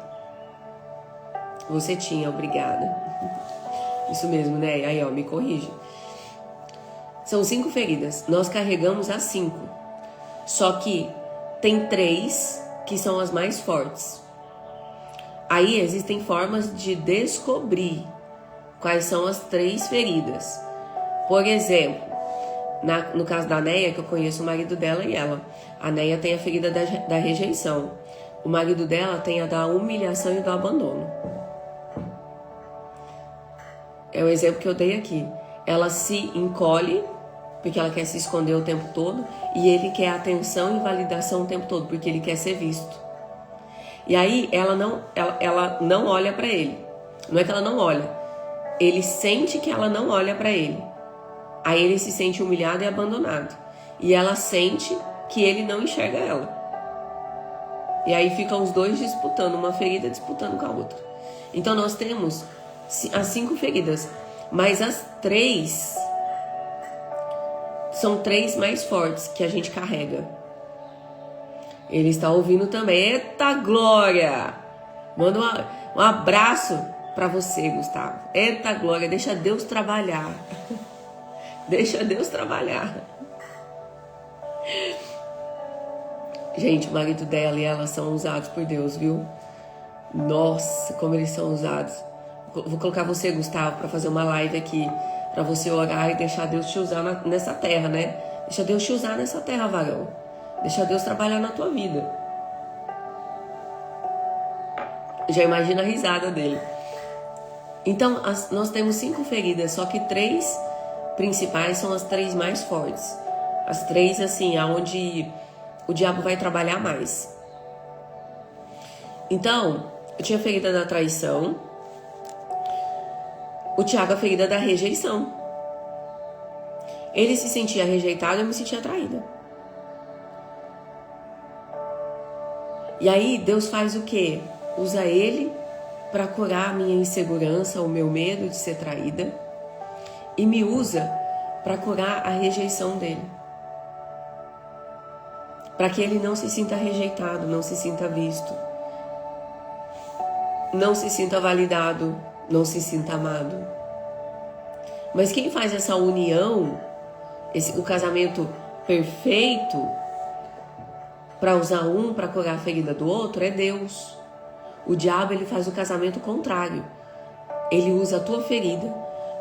Você tinha, obrigada. Isso mesmo, né? Aí, me corrige. São 5 feridas. Nós carregamos as 5. Só que tem 3 que são as mais fortes. Aí existem formas de descobrir quais são as 3 feridas. Por exemplo, no caso da Neia, que eu conheço o marido dela e ela. A Neia tem a ferida da rejeição. O marido dela tem a da humilhação e do abandono. É o exemplo que eu dei aqui. Ela se encolhe, porque ela quer se esconder o tempo todo, e ele quer atenção e validação o tempo todo, porque ele quer ser visto. E aí ela não olha pra ele. Não é que ela não olha. Ele sente que ela não olha pra ele. Aí ele se sente humilhado e abandonado. E ela sente que ele não enxerga ela. E aí ficam os dois disputando, uma ferida disputando com a outra. Então nós temos as 5 feridas, mas as 3 são 3 mais fortes que a gente carrega. Ele está ouvindo também. Eita glória! Manda um abraço para você, Gustavo. Eita glória, deixa Deus trabalhar. Deixa Deus trabalhar. Gente, o marido dela e ela são usados por Deus, viu? Nossa, como eles são usados. Vou colocar você, Gustavo, para fazer uma live aqui, para você orar e deixar Deus te usar nessa terra, né? Deixa Deus te usar nessa terra, varão. Deixa Deus trabalhar na tua vida. Já imagina a risada dele. Então, nós temos 5 feridas, só que 3 principais são as 3 mais fortes. As 3, assim, aonde o diabo vai trabalhar mais. Então, eu tinha a ferida da traição. O Tiago a ferida da rejeição. Ele se sentia rejeitado e eu me sentia traída. E aí Deus faz o quê? Usa ele para curar a minha insegurança, o meu medo de ser traída. E me usa para curar a rejeição dele. Para que ele não se sinta rejeitado, não se sinta visto. Não se sinta validado, não se sinta amado. Mas quem faz essa união, o casamento perfeito, para usar um para curar a ferida do outro, é Deus. O diabo, ele faz o casamento contrário. Ele usa a tua ferida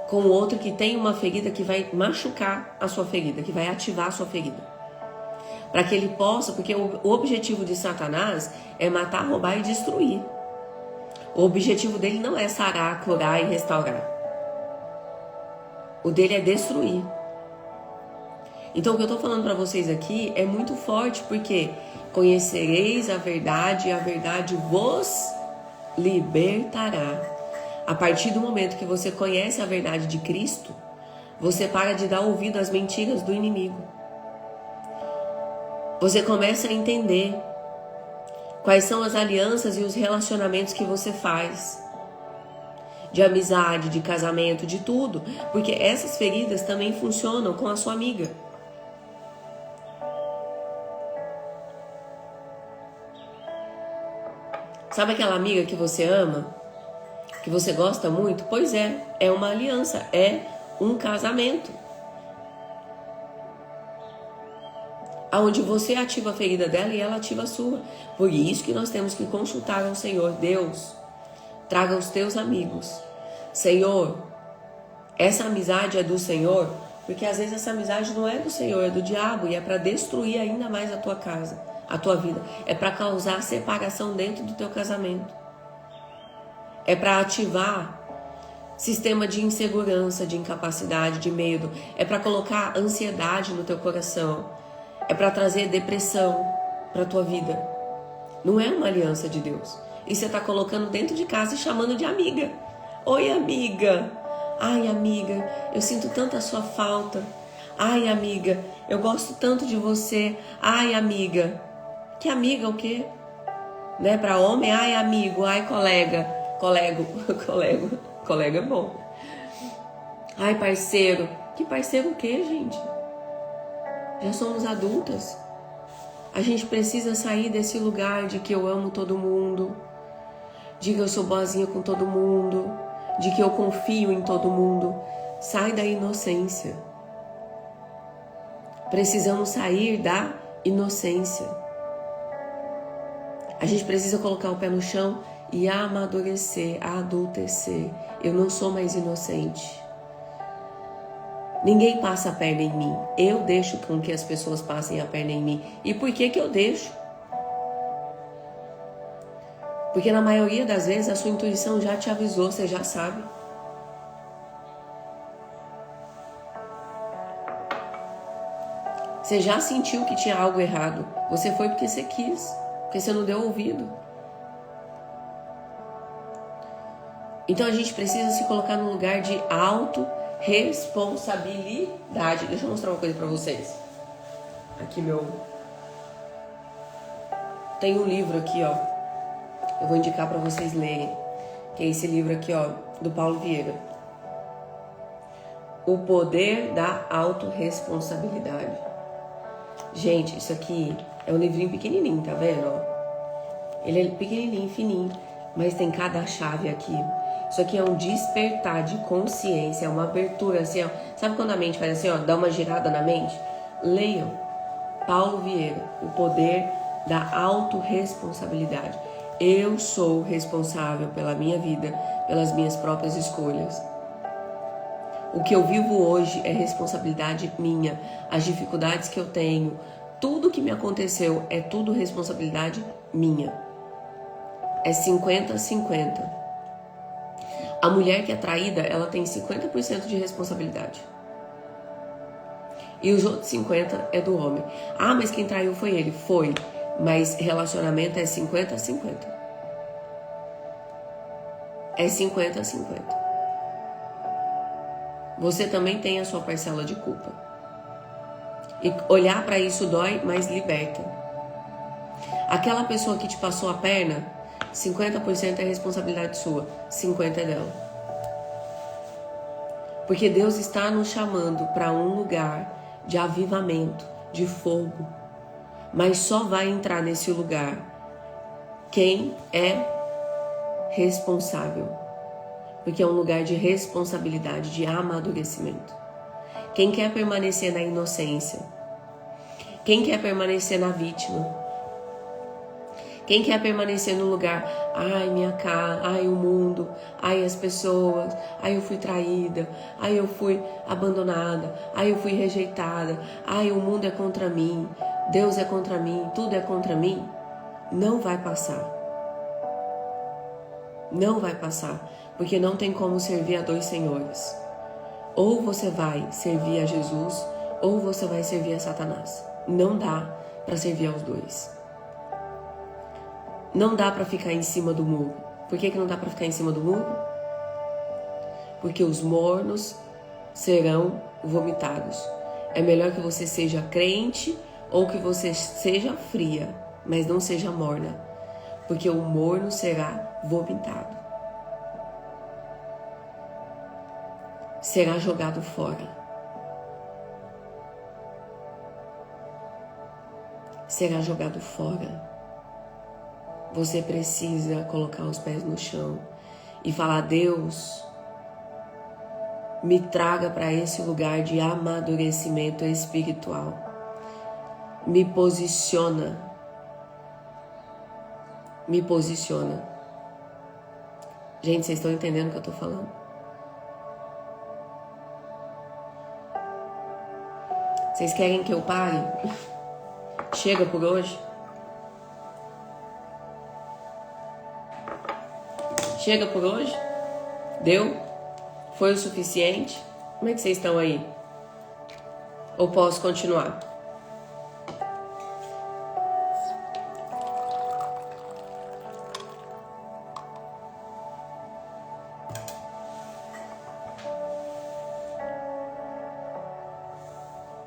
com o outro que tem uma ferida que vai machucar a sua ferida, que vai ativar a sua ferida. Para que ele possa, porque o objetivo de Satanás é matar, roubar e destruir. O objetivo dele não é sarar, curar e restaurar. O dele é destruir. Então o que eu estou falando para vocês aqui é muito forte, porque conhecereis a verdade e a verdade vos libertará. A partir do momento que você conhece a verdade de Cristo, você para de dar ouvido às mentiras do inimigo. Você começa a entender Quais são as alianças e os relacionamentos que você faz? De amizade, de casamento, de tudo. Porque essas feridas também funcionam com a sua amiga. Sabe aquela amiga que você ama? Que você gosta muito? Pois é uma aliança, é um casamento. Onde você ativa a ferida dela e ela ativa a sua. Por isso que nós temos que consultar ao Senhor. Deus, traga os teus amigos. Senhor, essa amizade é do Senhor? Porque às vezes essa amizade não é do Senhor, é do diabo. E é para destruir ainda mais a tua casa, a tua vida. É para causar separação dentro do teu casamento. É para ativar sistema de insegurança, de incapacidade, de medo. É para colocar ansiedade no teu coração. É para trazer depressão para a tua vida. Não é uma aliança de Deus. E você está colocando dentro de casa e chamando de amiga. Oi, amiga. Ai, amiga, eu sinto tanta sua falta. Ai, amiga, eu gosto tanto de você. Ai, amiga. Que amiga o quê? Né? Para homem, ai, amigo. Ai, colega. Colega é bom. Ai, parceiro. Que parceiro o quê, gente? Já somos adultas. A gente precisa sair desse lugar de que eu amo todo mundo, de que eu sou boazinha com todo mundo, de que eu confio em todo mundo. Sai da inocência. Precisamos sair da inocência. A gente precisa colocar o pé no chão e amadurecer, adultecer. Eu não sou mais inocente. Ninguém passa a perna em mim. Eu deixo com que as pessoas passem a perna em mim. E por que eu deixo? Porque na maioria das vezes a sua intuição já te avisou, você já sabe. Você já sentiu que tinha algo errado. Você foi porque você quis, porque você não deu ouvido. Então a gente precisa se colocar num lugar de autorresponsabilidade. Deixa eu mostrar uma coisa pra vocês. Aqui tem um livro aqui, ó. Eu vou indicar pra vocês lerem. Que é esse livro aqui, ó, do Paulo Vieira. O Poder da Autorresponsabilidade. Gente, isso aqui é um livrinho pequenininho, tá vendo? Ó? Ele é pequenininho, fininho, mas tem cada chave aqui. Isso aqui é um despertar de consciência, é uma abertura, assim, ó. Sabe quando a mente faz assim, ó, dá uma girada na mente? Leiam. Paulo Vieira, O Poder da Autorresponsabilidade. Eu sou responsável pela minha vida, pelas minhas próprias escolhas. O que eu vivo hoje é responsabilidade minha. As dificuldades que eu tenho, tudo que me aconteceu é tudo responsabilidade minha. É 50-50. A mulher que é traída, ela tem 50% de responsabilidade. E os outros 50% é do homem. Ah, mas quem traiu foi ele. Foi. Mas relacionamento é 50-50. É 50-50. Você também tem a sua parcela de culpa. E olhar para isso dói, mas liberta. Aquela pessoa que te passou a perna, 50% é responsabilidade sua, 50% é dela. Porque Deus está nos chamando para um lugar de avivamento, de fogo. Mas só vai entrar nesse lugar quem é responsável. Porque é um lugar de responsabilidade, de amadurecimento. Quem quer permanecer na inocência? Quem quer permanecer na vítima? Quem quer permanecer no lugar, ai, minha casa, ai, o mundo, ai, as pessoas, ai, eu fui traída, ai, eu fui abandonada, ai, eu fui rejeitada, ai, o mundo é contra mim, Deus é contra mim, tudo é contra mim? Não vai passar. Não vai passar, porque não tem como servir a dois senhores. Ou você vai servir a Jesus, ou você vai servir a Satanás. Não dá para servir aos dois. Não dá para ficar em cima do muro. Por que não dá para ficar em cima do muro? Porque os mornos serão vomitados. É melhor que você seja crente ou que você seja fria, mas não seja morna. porque o morno será vomitado. Será jogado fora. Será jogado fora. Você precisa colocar os pés no chão e falar: Deus, me traga para esse lugar de amadurecimento espiritual. Me posiciona. Me posiciona. Gente, vocês estão entendendo o que eu estou falando? Vocês querem que eu pare? Chega por hoje? Chega por hoje? Deu? Foi o suficiente? Como é que vocês estão aí? Ou posso continuar?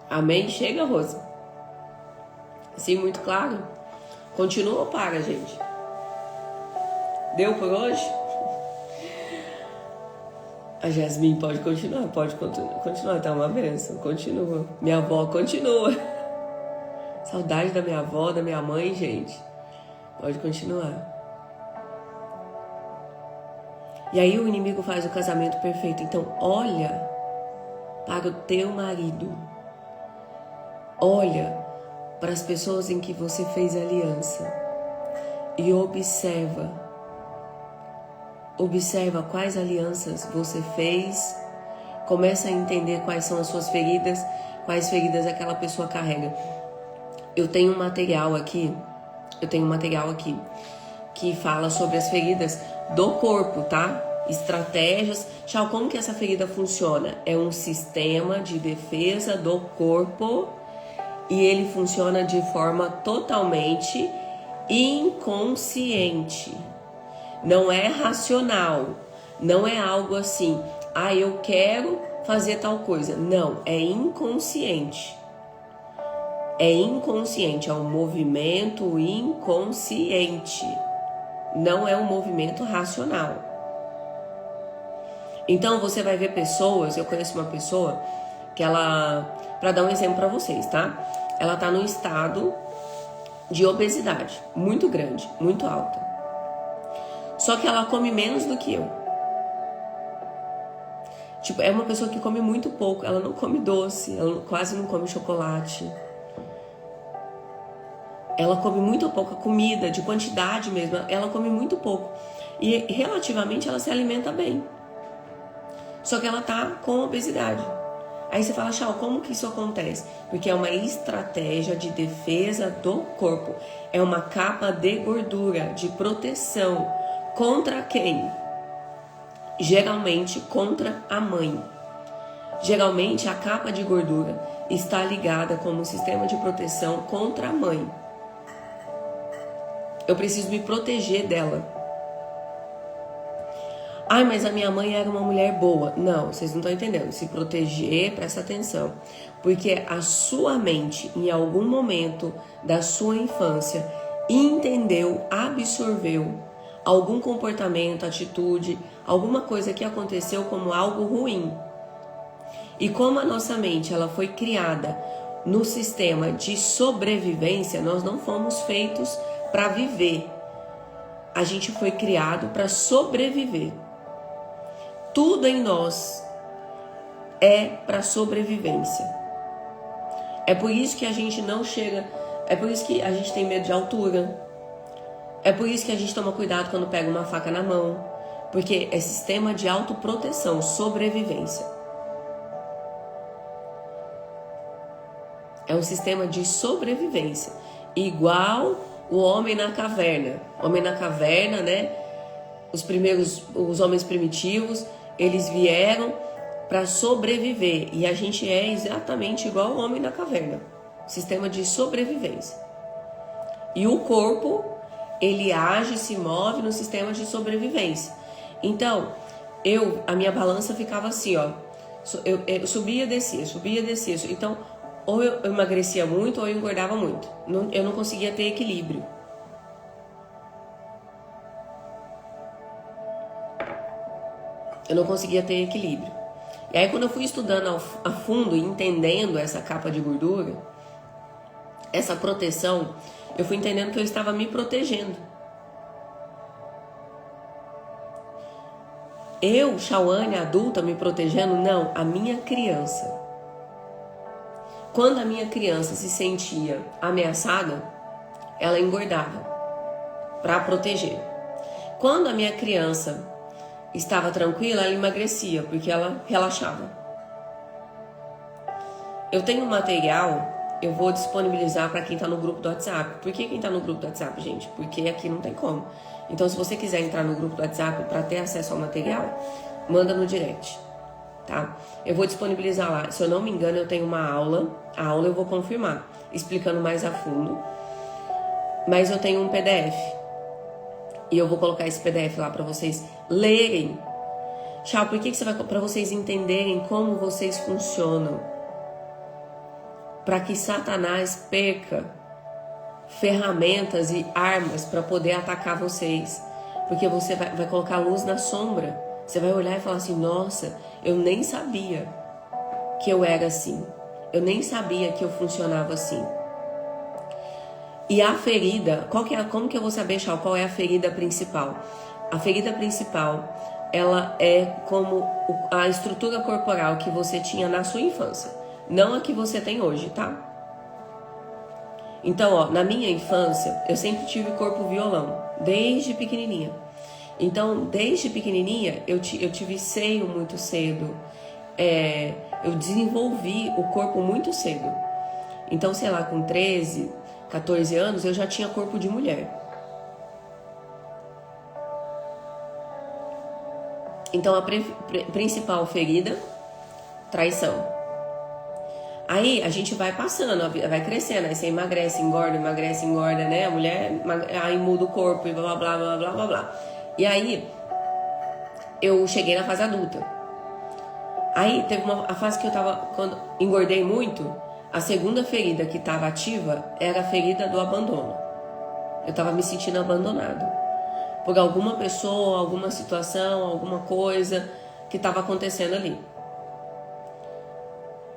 Amém? Chega, Rosa? Sim, muito claro? Continua ou para, gente? Deu por hoje? A Jasmine pode continuar, tá uma bênção, continua. Minha avó continua. Saudade da minha avó, da minha mãe, gente. Pode continuar. E aí o inimigo faz o casamento perfeito. Então olha para o teu marido. Olha para as pessoas em que você fez aliança. E observa quais alianças você fez, começa a entender quais são as suas feridas, quais feridas aquela pessoa carrega. Eu tenho um material aqui que fala sobre as feridas do corpo, tá? Estratégias. Tchau, como que essa ferida funciona? É um sistema de defesa do corpo e ele funciona de forma totalmente inconsciente. Não é racional, não é algo assim, eu quero fazer tal coisa. Não, é inconsciente. É inconsciente, é um movimento inconsciente. Não é um movimento racional. Então você vai ver pessoas, eu conheço uma pessoa que ela, para dar um exemplo para vocês, tá? Ela tá num estado de obesidade muito grande, muito alta. Só que ela come menos do que eu. Tipo, é uma pessoa que come muito pouco. Ela não come doce, ela quase não come chocolate. Ela come muito pouca comida, de quantidade mesmo. Ela come muito pouco. E relativamente ela se alimenta bem. Só que ela tá com obesidade. Aí você fala, Chau, como que isso acontece? Porque é uma estratégia de defesa do corpo. É uma capa de gordura, de proteção. Contra quem? Geralmente contra a mãe. Geralmente a capa de gordura está ligada como um sistema de proteção contra a mãe. Eu preciso me proteger dela. Mas a minha mãe era uma mulher boa. Não, vocês não estão entendendo. Se proteger, presta atenção. Porque a sua mente, em algum momento da sua infância, entendeu, absorveu algum comportamento, atitude, alguma coisa que aconteceu como algo ruim. E como a nossa mente ela foi criada no sistema de sobrevivência, nós não fomos feitos para viver. A gente foi criado para sobreviver. Tudo em nós é para sobrevivência. É por isso que a gente não chega, é por isso que a gente tem medo de altura. É por isso que a gente toma cuidado quando pega uma faca na mão. Porque é sistema de autoproteção, sobrevivência. É um sistema de sobrevivência. Igual o homem na caverna. Homem na caverna, né? Os homens primitivos, eles vieram para sobreviver. E a gente é exatamente igual o homem na caverna. Sistema de sobrevivência. E o corpo, ele age, se move no sistema de sobrevivência. Então, a minha balança ficava assim, ó. Eu subia, descia, subia, descia. Então, ou eu emagrecia muito ou eu engordava muito. Eu não conseguia ter equilíbrio. Eu não conseguia ter equilíbrio. E aí quando eu fui estudando a fundo e entendendo essa capa de gordura, essa proteção, eu fui entendendo que eu estava me protegendo. Eu, Shawane, adulta, me protegendo? Não, a minha criança. Quando a minha criança se sentia ameaçada, ela engordava para proteger. Quando a minha criança estava tranquila, ela emagrecia, porque ela relaxava. Eu tenho um material, eu vou disponibilizar para quem está no grupo do WhatsApp. Por que quem está no grupo do WhatsApp, gente? Porque aqui não tem como. Então, se você quiser entrar no grupo do WhatsApp para ter acesso ao material, manda no direct, tá? Eu vou disponibilizar lá. Se eu não me engano, eu tenho uma aula. A aula eu vou confirmar, explicando mais a fundo. Mas eu tenho um PDF. E eu vou colocar esse PDF lá para vocês lerem. Tchau, por que você vai... Para vocês entenderem como vocês funcionam. Para que Satanás perca ferramentas e armas para poder atacar vocês. Porque você vai colocar luz na sombra. Você vai olhar e falar assim, nossa, eu nem sabia que eu era assim. Eu nem sabia que eu funcionava assim. E a ferida, como que eu vou saber, Chau, qual é a ferida principal? A ferida principal, ela é como a estrutura corporal que você tinha na sua infância. Não a que você tem hoje, tá? Então, ó, na minha infância, eu sempre tive corpo violão, desde pequenininha. Então, desde pequenininha, eu tive seio muito cedo. Eu desenvolvi o corpo muito cedo. Então, sei lá, com 13, 14 anos, eu já tinha corpo de mulher. Então, a principal ferida, traição. Aí a gente vai passando, vai crescendo, aí você emagrece, engorda, né? A mulher aí muda o corpo e blá blá blá blá blá blá. E aí eu cheguei na fase adulta. Aí teve a fase que eu tava, quando engordei muito, a segunda ferida que estava ativa era a ferida do abandono. Eu tava me sentindo abandonado por alguma pessoa, alguma situação, alguma coisa que estava acontecendo ali.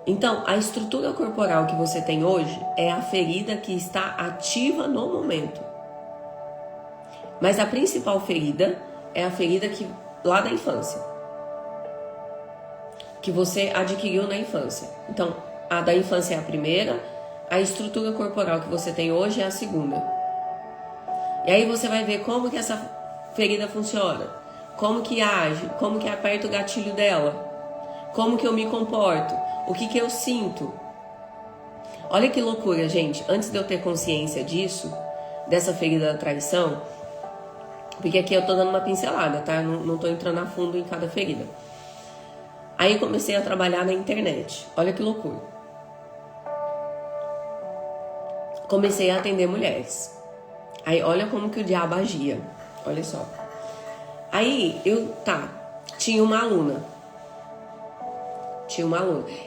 Então, a estrutura corporal que você tem hoje é a ferida que está ativa no momento. Mas a principal ferida é a ferida lá da infância. Que você adquiriu na infância. Então, a da infância é a primeira, a estrutura corporal que você tem hoje é a segunda. E aí você vai ver como que essa ferida funciona. Como que age, como que aperta o gatilho dela. Como que eu me comporto. O que eu sinto? Olha que loucura, gente. Antes de eu ter consciência disso, dessa ferida da traição, porque aqui eu tô dando uma pincelada, tá? Não tô entrando a fundo em cada ferida. Aí comecei a trabalhar na internet. Olha que loucura. Comecei a atender mulheres. Aí olha como que o diabo agia. Olha só. Aí tinha uma aluna.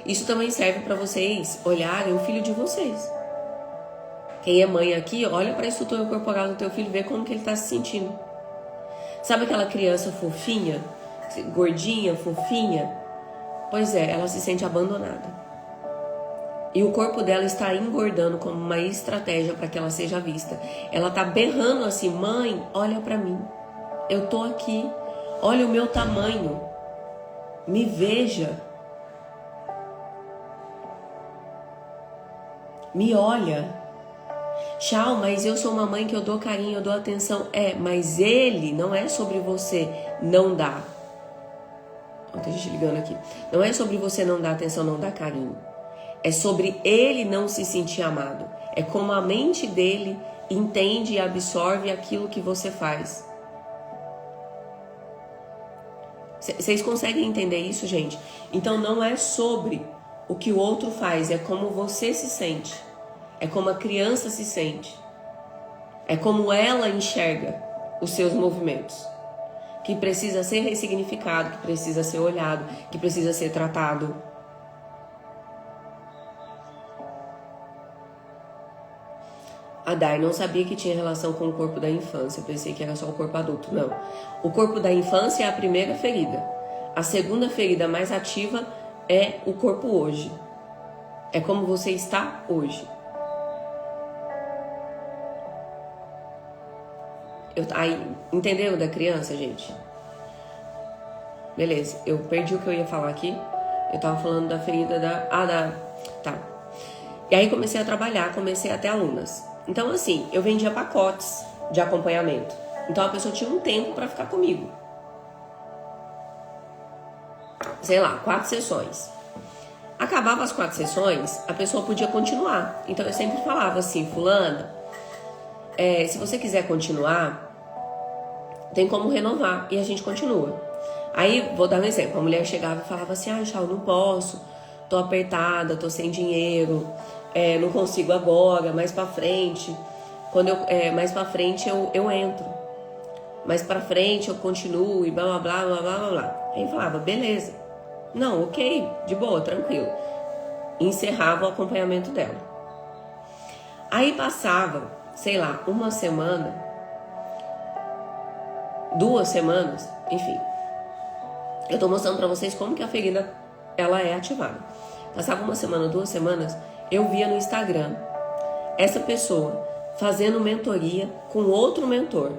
Isso também serve para vocês olharem o filho de vocês. Quem é mãe aqui, olha para a estrutura corporal do teu filho e vê como que ele está se sentindo. Sabe aquela criança fofinha, gordinha, fofinha? Pois é, ela se sente abandonada. E o corpo dela está engordando como uma estratégia para que ela seja vista. Ela está berrando assim, mãe, olha para mim. Eu tô aqui. Olha o meu tamanho. Me veja. Me olha. Tchau, mas eu sou uma mãe que eu dou carinho, eu dou atenção. Mas ele não é sobre você não dar. Tem gente ligando aqui. Não é sobre você não dar atenção, não dar carinho. É sobre ele não se sentir amado. É como a mente dele entende e absorve aquilo que você faz. Vocês conseguem entender isso, gente? Então não é sobre o que o outro faz, é como você se sente. É como a criança se sente. É como ela enxerga os seus movimentos. Que precisa ser ressignificado, que precisa ser olhado, que precisa ser tratado. A Dai não sabia que tinha relação com o corpo da infância. Eu pensei que era só o corpo adulto. Não. O corpo da infância é a primeira ferida. A segunda ferida mais ativa é o corpo hoje. É como você está hoje. Aí, entendeu da criança, gente? Beleza, eu perdi o que eu ia falar aqui. Eu tava falando da ferida Tá. E aí comecei a trabalhar, comecei a ter alunas. Então, assim, eu vendia pacotes de acompanhamento. Então, a pessoa tinha um tempo pra ficar comigo. Sei lá, 4 sessões. Acabava as 4 sessões, a pessoa podia continuar. Então, eu sempre falava assim, fulana, se você quiser continuar, tem como renovar e a gente continua. Aí, vou dar um exemplo. A mulher chegava e falava assim, Chau, não posso, tô apertada, tô sem dinheiro, não consigo agora, mais pra frente. Mais pra frente eu entro. Mais pra frente eu continuo e blá, blá, blá, blá, blá, blá. Aí falava, beleza. Não, ok, de boa, tranquilo. Encerrava o acompanhamento dela. Aí passava, sei lá, 1 semana, 2 semanas, enfim. Eu tô mostrando pra vocês como que a ferida, ela é ativada. Passava 1 semana, 2 semanas, eu via no Instagram essa pessoa fazendo mentoria com outro mentor,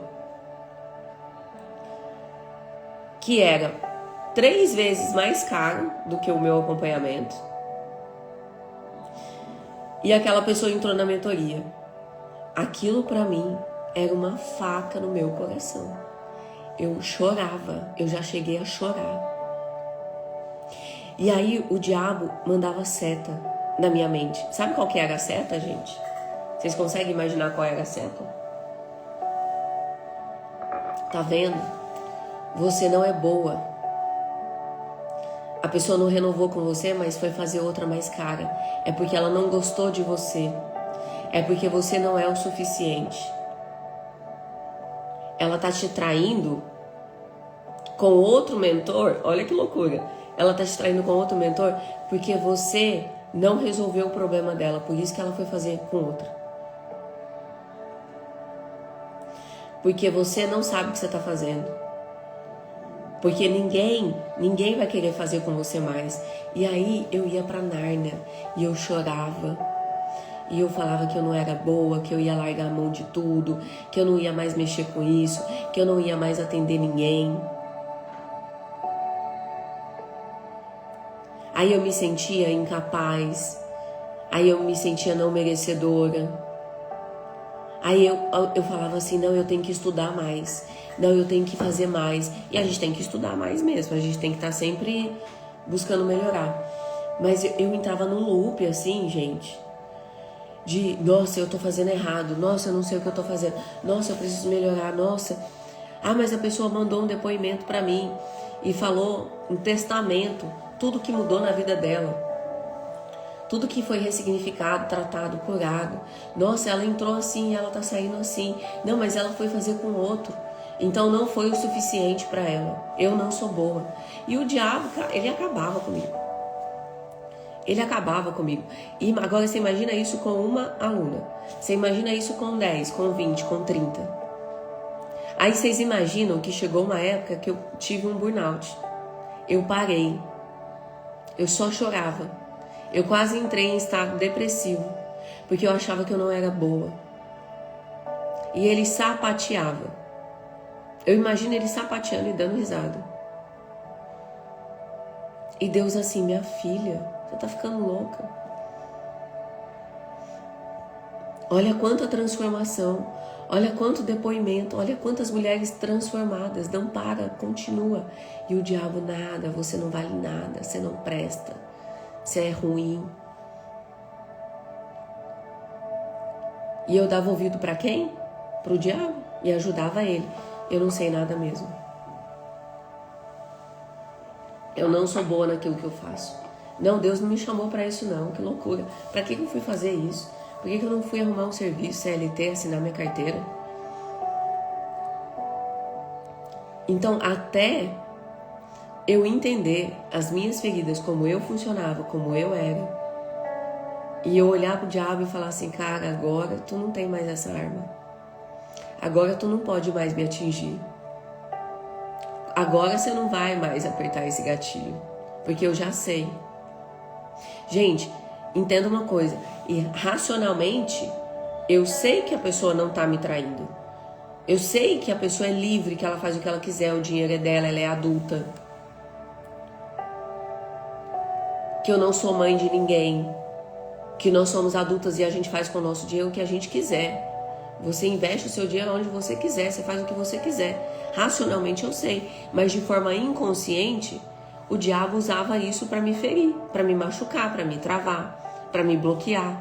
que era 3 vezes mais caro do que o meu acompanhamento. E aquela pessoa entrou na mentoria. Aquilo pra mim era uma faca no meu coração. Eu chorava, eu já cheguei a chorar. E aí o diabo mandava seta na minha mente. Sabe qual que era a seta, gente? Vocês conseguem imaginar qual era a seta? Tá vendo? Você não é boa. A pessoa não renovou com você, mas foi fazer outra mais cara. É porque ela não gostou de você. É porque você não é o suficiente. Ela tá te traindo com outro mentor. Olha que loucura. Ela tá te traindo com outro mentor porque você não resolveu o problema dela. Por isso que ela foi fazer com outra. Porque você não sabe o que você tá fazendo. Porque ninguém vai querer fazer com você mais. E aí eu ia pra Nárnia e eu chorava. E eu falava que eu não era boa, que eu ia largar a mão de tudo, que eu não ia mais mexer com isso, que eu não ia mais atender ninguém. Aí eu me sentia incapaz. Aí eu me sentia não merecedora. Aí eu falava assim, não, eu tenho que estudar mais. Não, eu tenho que fazer mais. E a gente tem que estudar mais mesmo. A gente tem que estar sempre buscando melhorar. Mas eu entrava num loop assim, gente. De, nossa, eu tô fazendo errado. Nossa, eu não sei o que eu tô fazendo. Nossa, eu preciso melhorar. Nossa. Mas a pessoa mandou um depoimento pra mim. E falou um testamento. Tudo que mudou na vida dela. Tudo que foi ressignificado, tratado, curado. Nossa, ela entrou assim, ela tá saindo assim. Não, mas ela foi fazer com outro. Então não foi o suficiente para ela. Eu não sou boa. E o diabo, ele acabava comigo. Ele acabava comigo. E agora você imagina isso com uma aluna. Você imagina isso com 10, com 20, com 30. Aí vocês imaginam que chegou uma época que eu tive um burnout. Eu parei. Eu só chorava. Eu quase entrei em estado depressivo. Porque eu achava que eu não era boa. E ele sapateava. Eu imagino ele sapateando e dando risada. E Deus assim, minha filha, você tá ficando louca. Olha quanta transformação, olha quanto depoimento, olha quantas mulheres transformadas. Não para, continua. E o diabo, nada, você não vale nada, você não presta, você é ruim. E eu dava ouvido para quem? Pro diabo. E ajudava ele. Eu não sei nada mesmo. Eu não sou boa naquilo que eu faço. Não, Deus não me chamou para isso não. Que loucura. Para que eu fui fazer isso? Por que eu não fui arrumar um serviço CLT, assinar minha carteira? Então, até eu entender as minhas feridas, como eu funcionava, como eu era, e eu olhar pro diabo e falar assim, cara, agora tu não tem mais essa arma. Agora tu não pode mais me atingir. Agora você não vai mais apertar esse gatilho, porque eu já sei. Gente, entenda uma coisa, e racionalmente, eu sei que a pessoa não tá me traindo. Eu sei que a pessoa é livre, que ela faz o que ela quiser, o dinheiro é dela, ela é adulta. Que eu não sou mãe de ninguém. Que nós somos adultas e a gente faz com o nosso dinheiro o que a gente quiser. Você investe o seu dinheiro onde você quiser, você faz o que você quiser. Racionalmente eu sei, mas de forma inconsciente, o diabo usava isso para me ferir, para me machucar, para me travar, para me bloquear.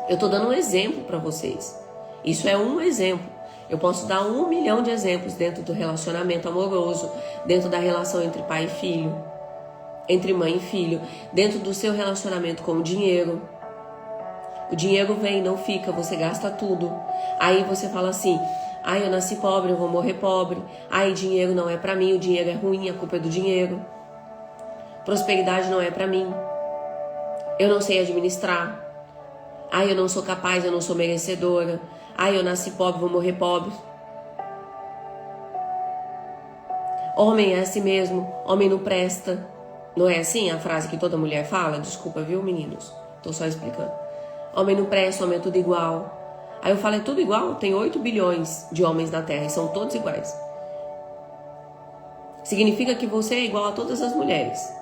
Eu tô dando um exemplo para vocês. Isso é um exemplo. Eu posso dar 1 milhão de exemplos dentro do relacionamento amoroso, dentro da relação entre pai e filho, entre mãe e filho, dentro do seu relacionamento com o dinheiro. O dinheiro vem, não fica, você gasta tudo. Aí você fala assim, eu nasci pobre, eu vou morrer pobre. Dinheiro não é pra mim, o dinheiro é ruim, a culpa é do dinheiro. Prosperidade não é pra mim. Eu não sei administrar. Eu não sou capaz, eu não sou merecedora. Eu nasci pobre, vou morrer pobre. Homem é assim mesmo, homem não presta. Não é assim a frase que toda mulher fala? Desculpa, viu, meninos? Tô só explicando. Homem não presta, homem é tudo igual. Aí eu falo, é tudo igual? Tem 8 bilhões de homens na Terra e são todos iguais. Significa que você é igual a todas as mulheres.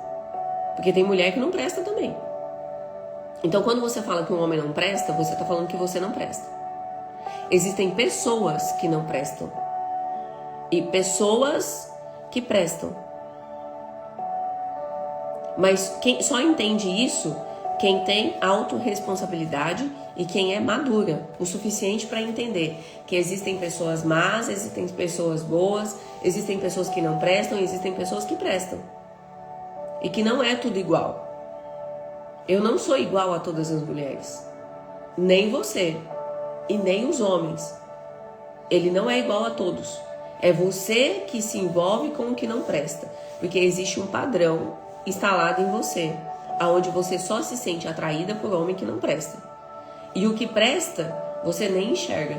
Porque tem mulher que não presta também. Então quando você fala que um homem não presta, você tá falando que você não presta. Existem pessoas que não prestam. E pessoas que prestam. Mas quem só entende isso quem tem autorresponsabilidade e quem é madura o suficiente para entender que existem pessoas más, existem pessoas boas, existem pessoas que não prestam, existem pessoas que prestam. E que não é tudo igual. Eu não sou igual a todas as mulheres. Nem você. E nem os homens. Ele não é igual a todos. É você que se envolve com o que não presta. Porque existe um padrão instalado em você, aonde você só se sente atraída por homem que não presta. E o que presta, você nem enxerga.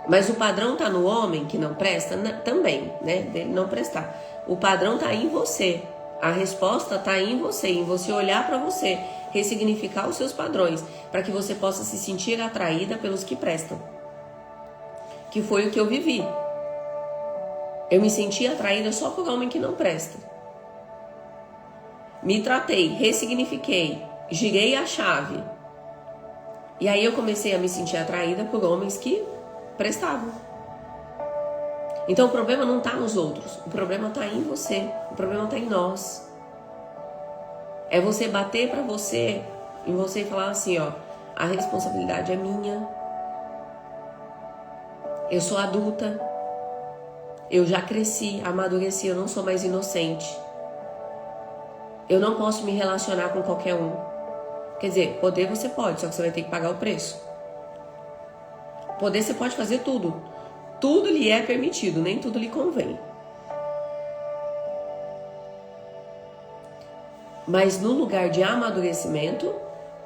Mas o padrão tá no homem que não presta também, né? Dele não prestar. O padrão tá em você. A resposta tá em você olhar para você, ressignificar os seus padrões, para que você possa se sentir atraída pelos que prestam. Que foi o que eu vivi. Eu me senti atraída só por homem que não presta. Me tratei, ressignifiquei, girei a chave. E aí eu comecei a me sentir atraída por homens que prestavam. Então o problema não está nos outros, o problema está em você, o problema está em nós. É você bater para você, em você e falar assim, a responsabilidade é minha. Eu sou adulta. Eu já cresci, amadureci, eu não sou mais inocente. Eu não posso me relacionar com qualquer um. Quer dizer, poder você pode, só que você vai ter que pagar o preço. Poder você pode fazer tudo. Tudo lhe é permitido, nem tudo lhe convém. Mas no lugar de amadurecimento,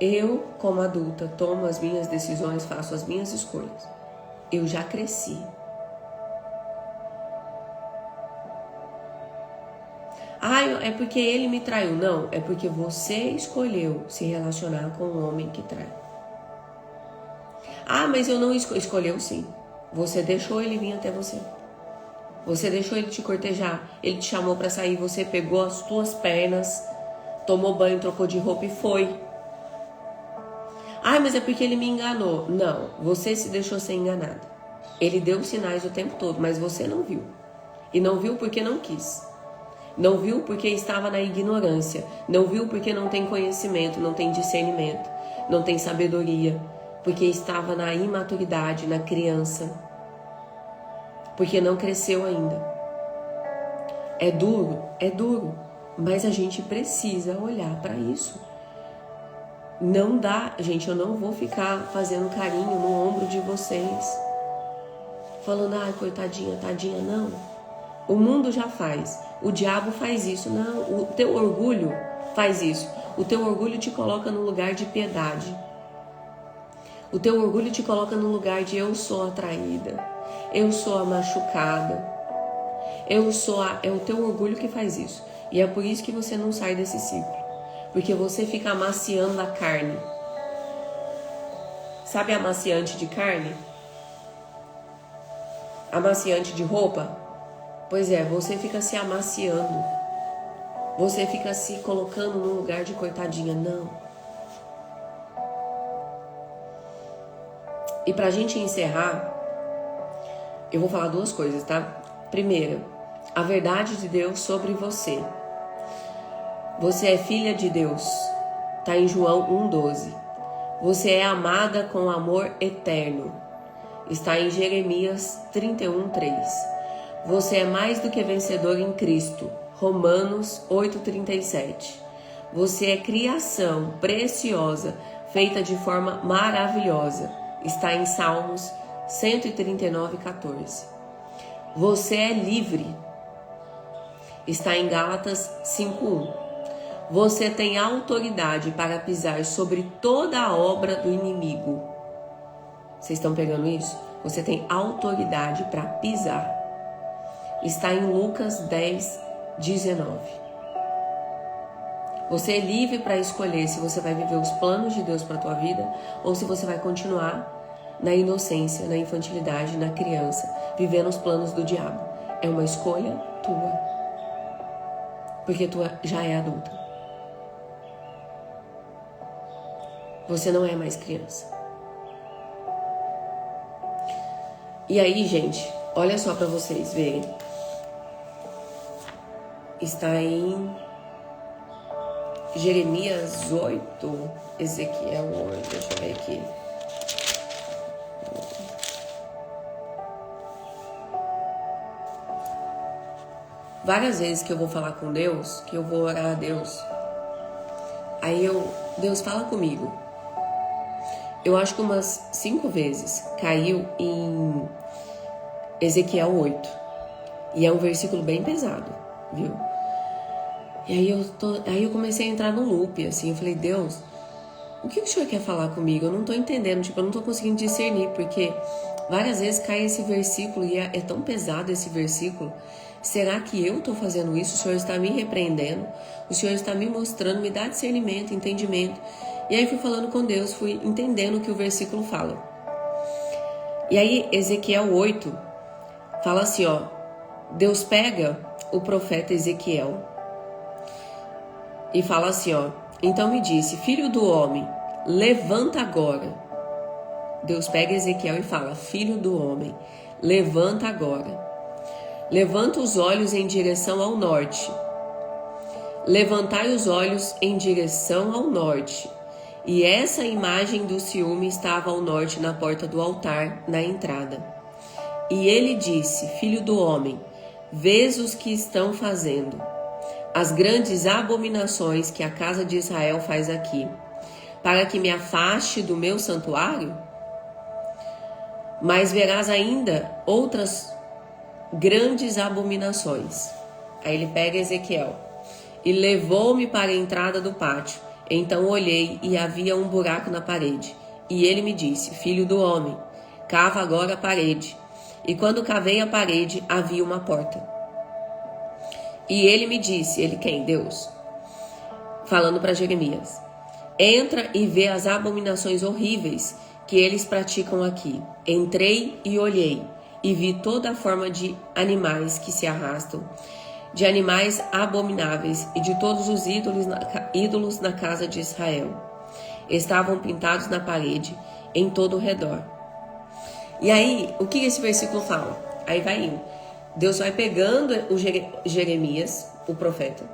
eu, como adulta, tomo as minhas decisões, faço as minhas escolhas. Eu já cresci. É porque ele me traiu. Não, é porque você escolheu se relacionar com um homem que trai. Mas eu não escolheu sim. Você deixou ele vir até você. Você deixou ele te cortejar. Ele te chamou pra sair, você pegou as tuas pernas, tomou banho, trocou de roupa e foi. Mas é porque ele me enganou. Não, você se deixou ser enganada. Ele deu sinais o tempo todo, mas você não viu. E não viu porque não quis. Não viu porque estava na ignorância. Não viu porque não tem conhecimento, não tem discernimento, não tem sabedoria. Porque estava na imaturidade, na criança. Porque não cresceu ainda. É duro, mas a gente precisa olhar para isso. Não dá, gente, eu não vou ficar fazendo carinho no ombro de vocês. Falando, coitadinha, tadinha, não. O mundo já faz. O diabo faz isso. Não, o teu orgulho faz isso. O teu orgulho te coloca no lugar de piedade. O teu orgulho te coloca no lugar de eu sou atraída. eu sou a machucada, é o teu orgulho que faz isso. E é por isso que você não sai desse ciclo, porque você fica amaciando a carne. Sabe amaciante de carne? Amaciante de roupa? Pois é, você fica se amaciando. Você fica se colocando no lugar de coitadinha. Não. E pra gente encerrar, eu vou falar duas coisas, tá? Primeira, a verdade de Deus sobre você. Você é filha de Deus. Tá em João 1,12. Você é amada com amor eterno. Está em Jeremias 31,3. Você é mais do que vencedor em Cristo. Romanos 8,37. Você é criação preciosa, feita de forma maravilhosa. Está em Salmos 139,14. Você é livre. Está em Gálatas 5,1. Você tem autoridade para pisar sobre toda a obra do inimigo. Vocês estão pegando isso? Você tem autoridade para pisar. Está em Lucas 10:19. Você é livre para escolher se você vai viver os planos de Deus para a tua vida ou se você vai continuar na inocência, na infantilidade, na criança, vivendo os planos do diabo. É uma escolha tua. Porque tu já é adulta. Você não é mais criança. E aí, gente, olha só para vocês verem. Está em Jeremias 8, Ezequiel 8, deixa eu ver aqui. Várias vezes que eu vou falar com Deus, que eu vou orar a Deus, aí Deus fala comigo. Eu acho que umas 5 vezes caiu em Ezequiel 8. E é um versículo bem pesado, viu? E aí eu comecei a entrar no loop, assim. Eu falei, Deus, o que o Senhor quer falar comigo? Eu não tô entendendo, eu não tô conseguindo discernir, porque várias vezes cai esse versículo e é tão pesado esse versículo. Será que eu tô fazendo isso? O Senhor está me repreendendo? O Senhor está me mostrando, me dá discernimento, entendimento. E aí fui falando com Deus, fui entendendo o que o versículo fala. E aí Ezequiel 8 fala assim, ó. Deus pega o profeta Ezequiel e fala assim, ó. Então me disse, filho do homem, levanta agora. Deus pega Ezequiel e fala, filho do homem, levanta agora. Levanta os olhos em direção ao norte. Levantai os olhos em direção ao norte. E essa imagem do ciúme estava ao norte na porta do altar, na entrada. E ele disse, filho do homem, vês os que estão fazendo as grandes abominações que a casa de Israel faz aqui, para que me afaste do meu santuário? Mas verás ainda outras grandes abominações. Aí ele pega Ezequiel e levou-me para a entrada do pátio. Então olhei e havia um buraco na parede. E ele me disse, filho do homem, cava agora a parede. E quando cavei a parede, havia uma porta. E ele me disse, ele quem? Deus, falando para Jeremias, entra e vê as abominações horríveis que eles praticam aqui. Entrei e olhei, e vi toda a forma de animais que se arrastam, de animais abomináveis e de todos os ídolos na casa de Israel. Estavam pintados na parede, em todo o redor. E aí, o que esse versículo fala? Aí vai indo. Deus vai pegando o Jeremias, o profeta,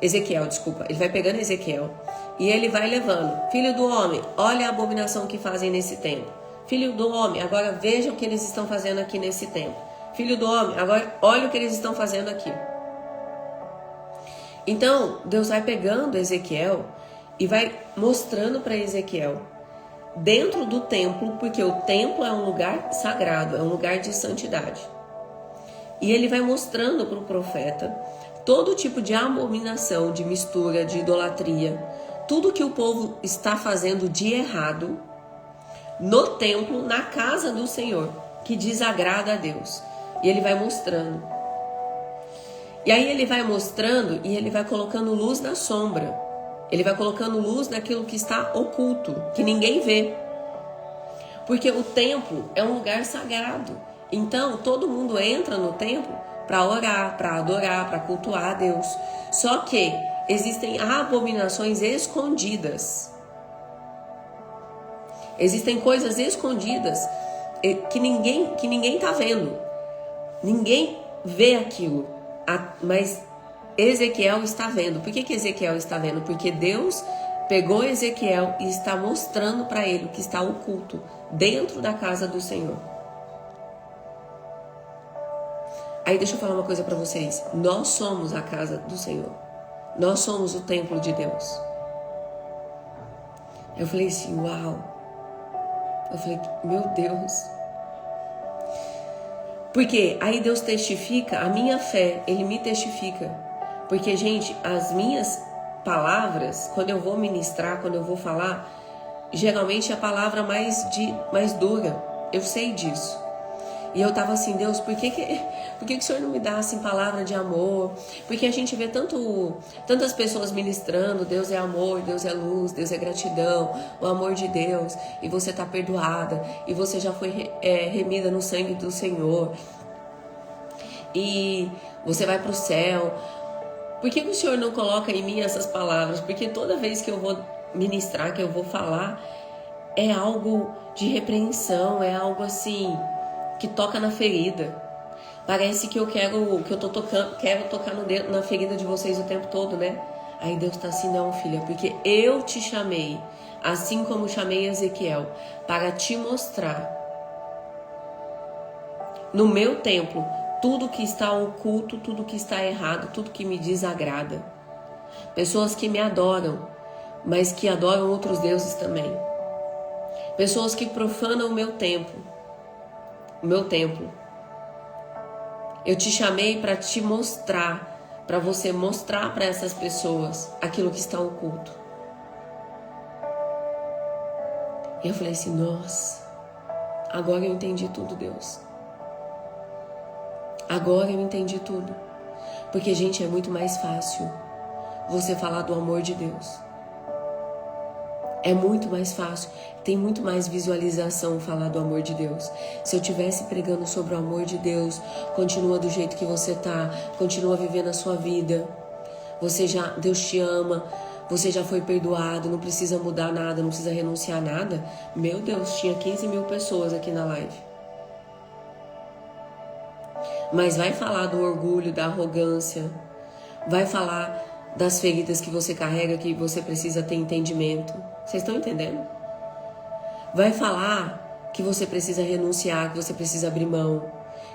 Ezequiel, desculpa. Ele vai pegando Ezequiel e ele vai levando. Filho do homem, olha a abominação que fazem nesse templo. Filho do homem, agora veja o que eles estão fazendo aqui nesse templo. Filho do homem, agora olha o que eles estão fazendo aqui. Então, Deus vai pegando Ezequiel e vai mostrando para Ezequiel dentro do templo, porque o templo é um lugar sagrado, é um lugar de santidade. E ele vai mostrando para o profeta todo tipo de abominação, de mistura, de idolatria, tudo que o povo está fazendo de errado no templo, na casa do Senhor. que desagrada a Deus. E ele vai mostrando. E aí ele vai mostrando e ele vai colocando luz na sombra. Ele vai colocando luz naquilo que está oculto, que ninguém vê. Porque o templo é um lugar sagrado. Então todo mundo entra no templo para orar, para adorar, para cultuar a Deus. Só que existem abominações escondidas. Existem coisas escondidas que ninguém tá vendo. Ninguém vê aquilo, mas Ezequiel está vendo. Por que Ezequiel está vendo? Porque Deus pegou Ezequiel e está mostrando para ele o que está oculto dentro da casa do Senhor. Aí deixa eu falar uma coisa para vocês. Nós somos a casa do Senhor. Nós somos o templo de Deus. Eu falei assim, uau. Eu falei, meu Deus. Porque aí Deus testifica a minha fé, Ele me testifica. Porque, gente, as minhas palavras, quando eu vou ministrar, quando eu vou falar, geralmente é a palavra mais dura. Eu sei disso. E eu tava assim, Deus, por que o Senhor não me dá assim palavra de amor? Porque a gente vê tantas pessoas ministrando, Deus é amor, Deus é luz, Deus é gratidão, o amor de Deus, e você tá perdoada, e você já foi remida no sangue do Senhor, e você vai pro céu. Por que o Senhor não coloca em mim essas palavras? Porque toda vez que eu vou ministrar, que eu vou falar, é algo de repreensão, é algo assim que toca na ferida. Parece que quero tocar na ferida de vocês o tempo todo, né? Aí Deus tá assim, não, filha, porque eu te chamei, assim como chamei Ezequiel, para te mostrar no meu templo tudo que está oculto, tudo que está errado, tudo que me desagrada. Pessoas que me adoram, mas que adoram outros deuses também. Pessoas que profanam o meu templo. Eu te chamei para te mostrar, para você mostrar para essas pessoas aquilo que está oculto. E eu falei assim, nossa, agora eu entendi tudo, Deus. Agora eu entendi tudo. Porque, gente, é muito mais fácil você falar do amor de Deus. É muito mais fácil, tem muito mais visualização falar do amor de Deus. Se eu estivesse pregando sobre o amor de Deus, continua do jeito que você tá, continua vivendo a sua vida. Deus te ama, você já foi perdoado, não precisa mudar nada, não precisa renunciar a nada. Meu Deus, tinha 15 mil pessoas aqui na live. Mas vai falar do orgulho, da arrogância, vai falar das feridas que você carrega, que você precisa ter entendimento. Vocês estão entendendo? Vai falar que você precisa renunciar, que você precisa abrir mão,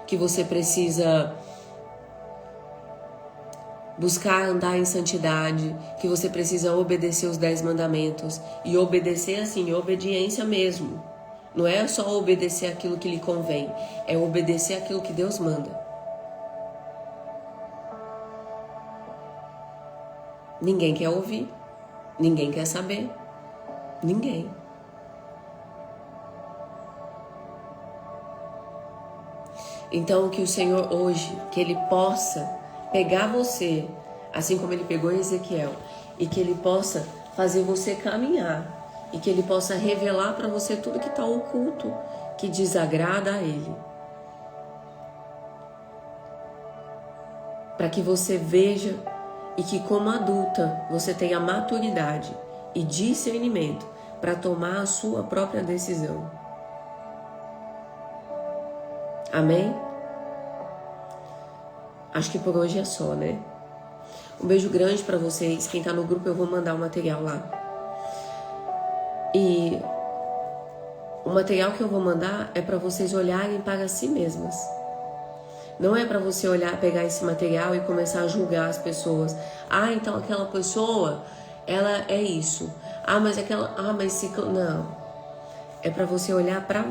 que você precisa buscar andar em santidade, que você precisa obedecer os 10 mandamentos. E obedecer assim, obediência mesmo. Não é só obedecer aquilo que lhe convém, é obedecer aquilo que Deus manda. Ninguém quer ouvir, ninguém quer saber, ninguém. Então que o Senhor hoje, que Ele possa pegar você, assim como Ele pegou Ezequiel, e que Ele possa fazer você caminhar, e que Ele possa revelar para você tudo que está oculto, que desagrada a Ele. Para que você veja e que como adulta você tenha maturidade e discernimento para tomar a sua própria decisão. Amém? Acho que por hoje é só, né? Um beijo grande para vocês. Quem tá no grupo eu vou mandar o material lá. E o material que eu vou mandar é para vocês olharem para si mesmas. Não é para você olhar, pegar esse material e começar a julgar as pessoas. Ah, então aquela pessoa, ela é isso. Ah, mas não. É para você olhar para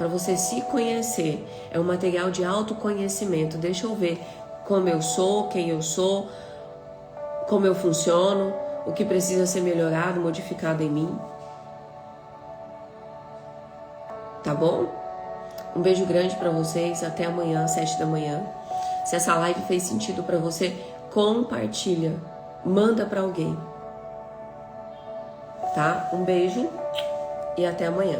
você se conhecer. É um material de autoconhecimento. Deixa eu ver como eu sou, quem eu sou, como eu funciono, o que precisa ser melhorado, modificado em mim. Tá bom? Um beijo grande pra vocês. Até amanhã, 7 da manhã. Se essa live fez sentido pra você, compartilha. Manda pra alguém. Tá? Um beijo e até amanhã.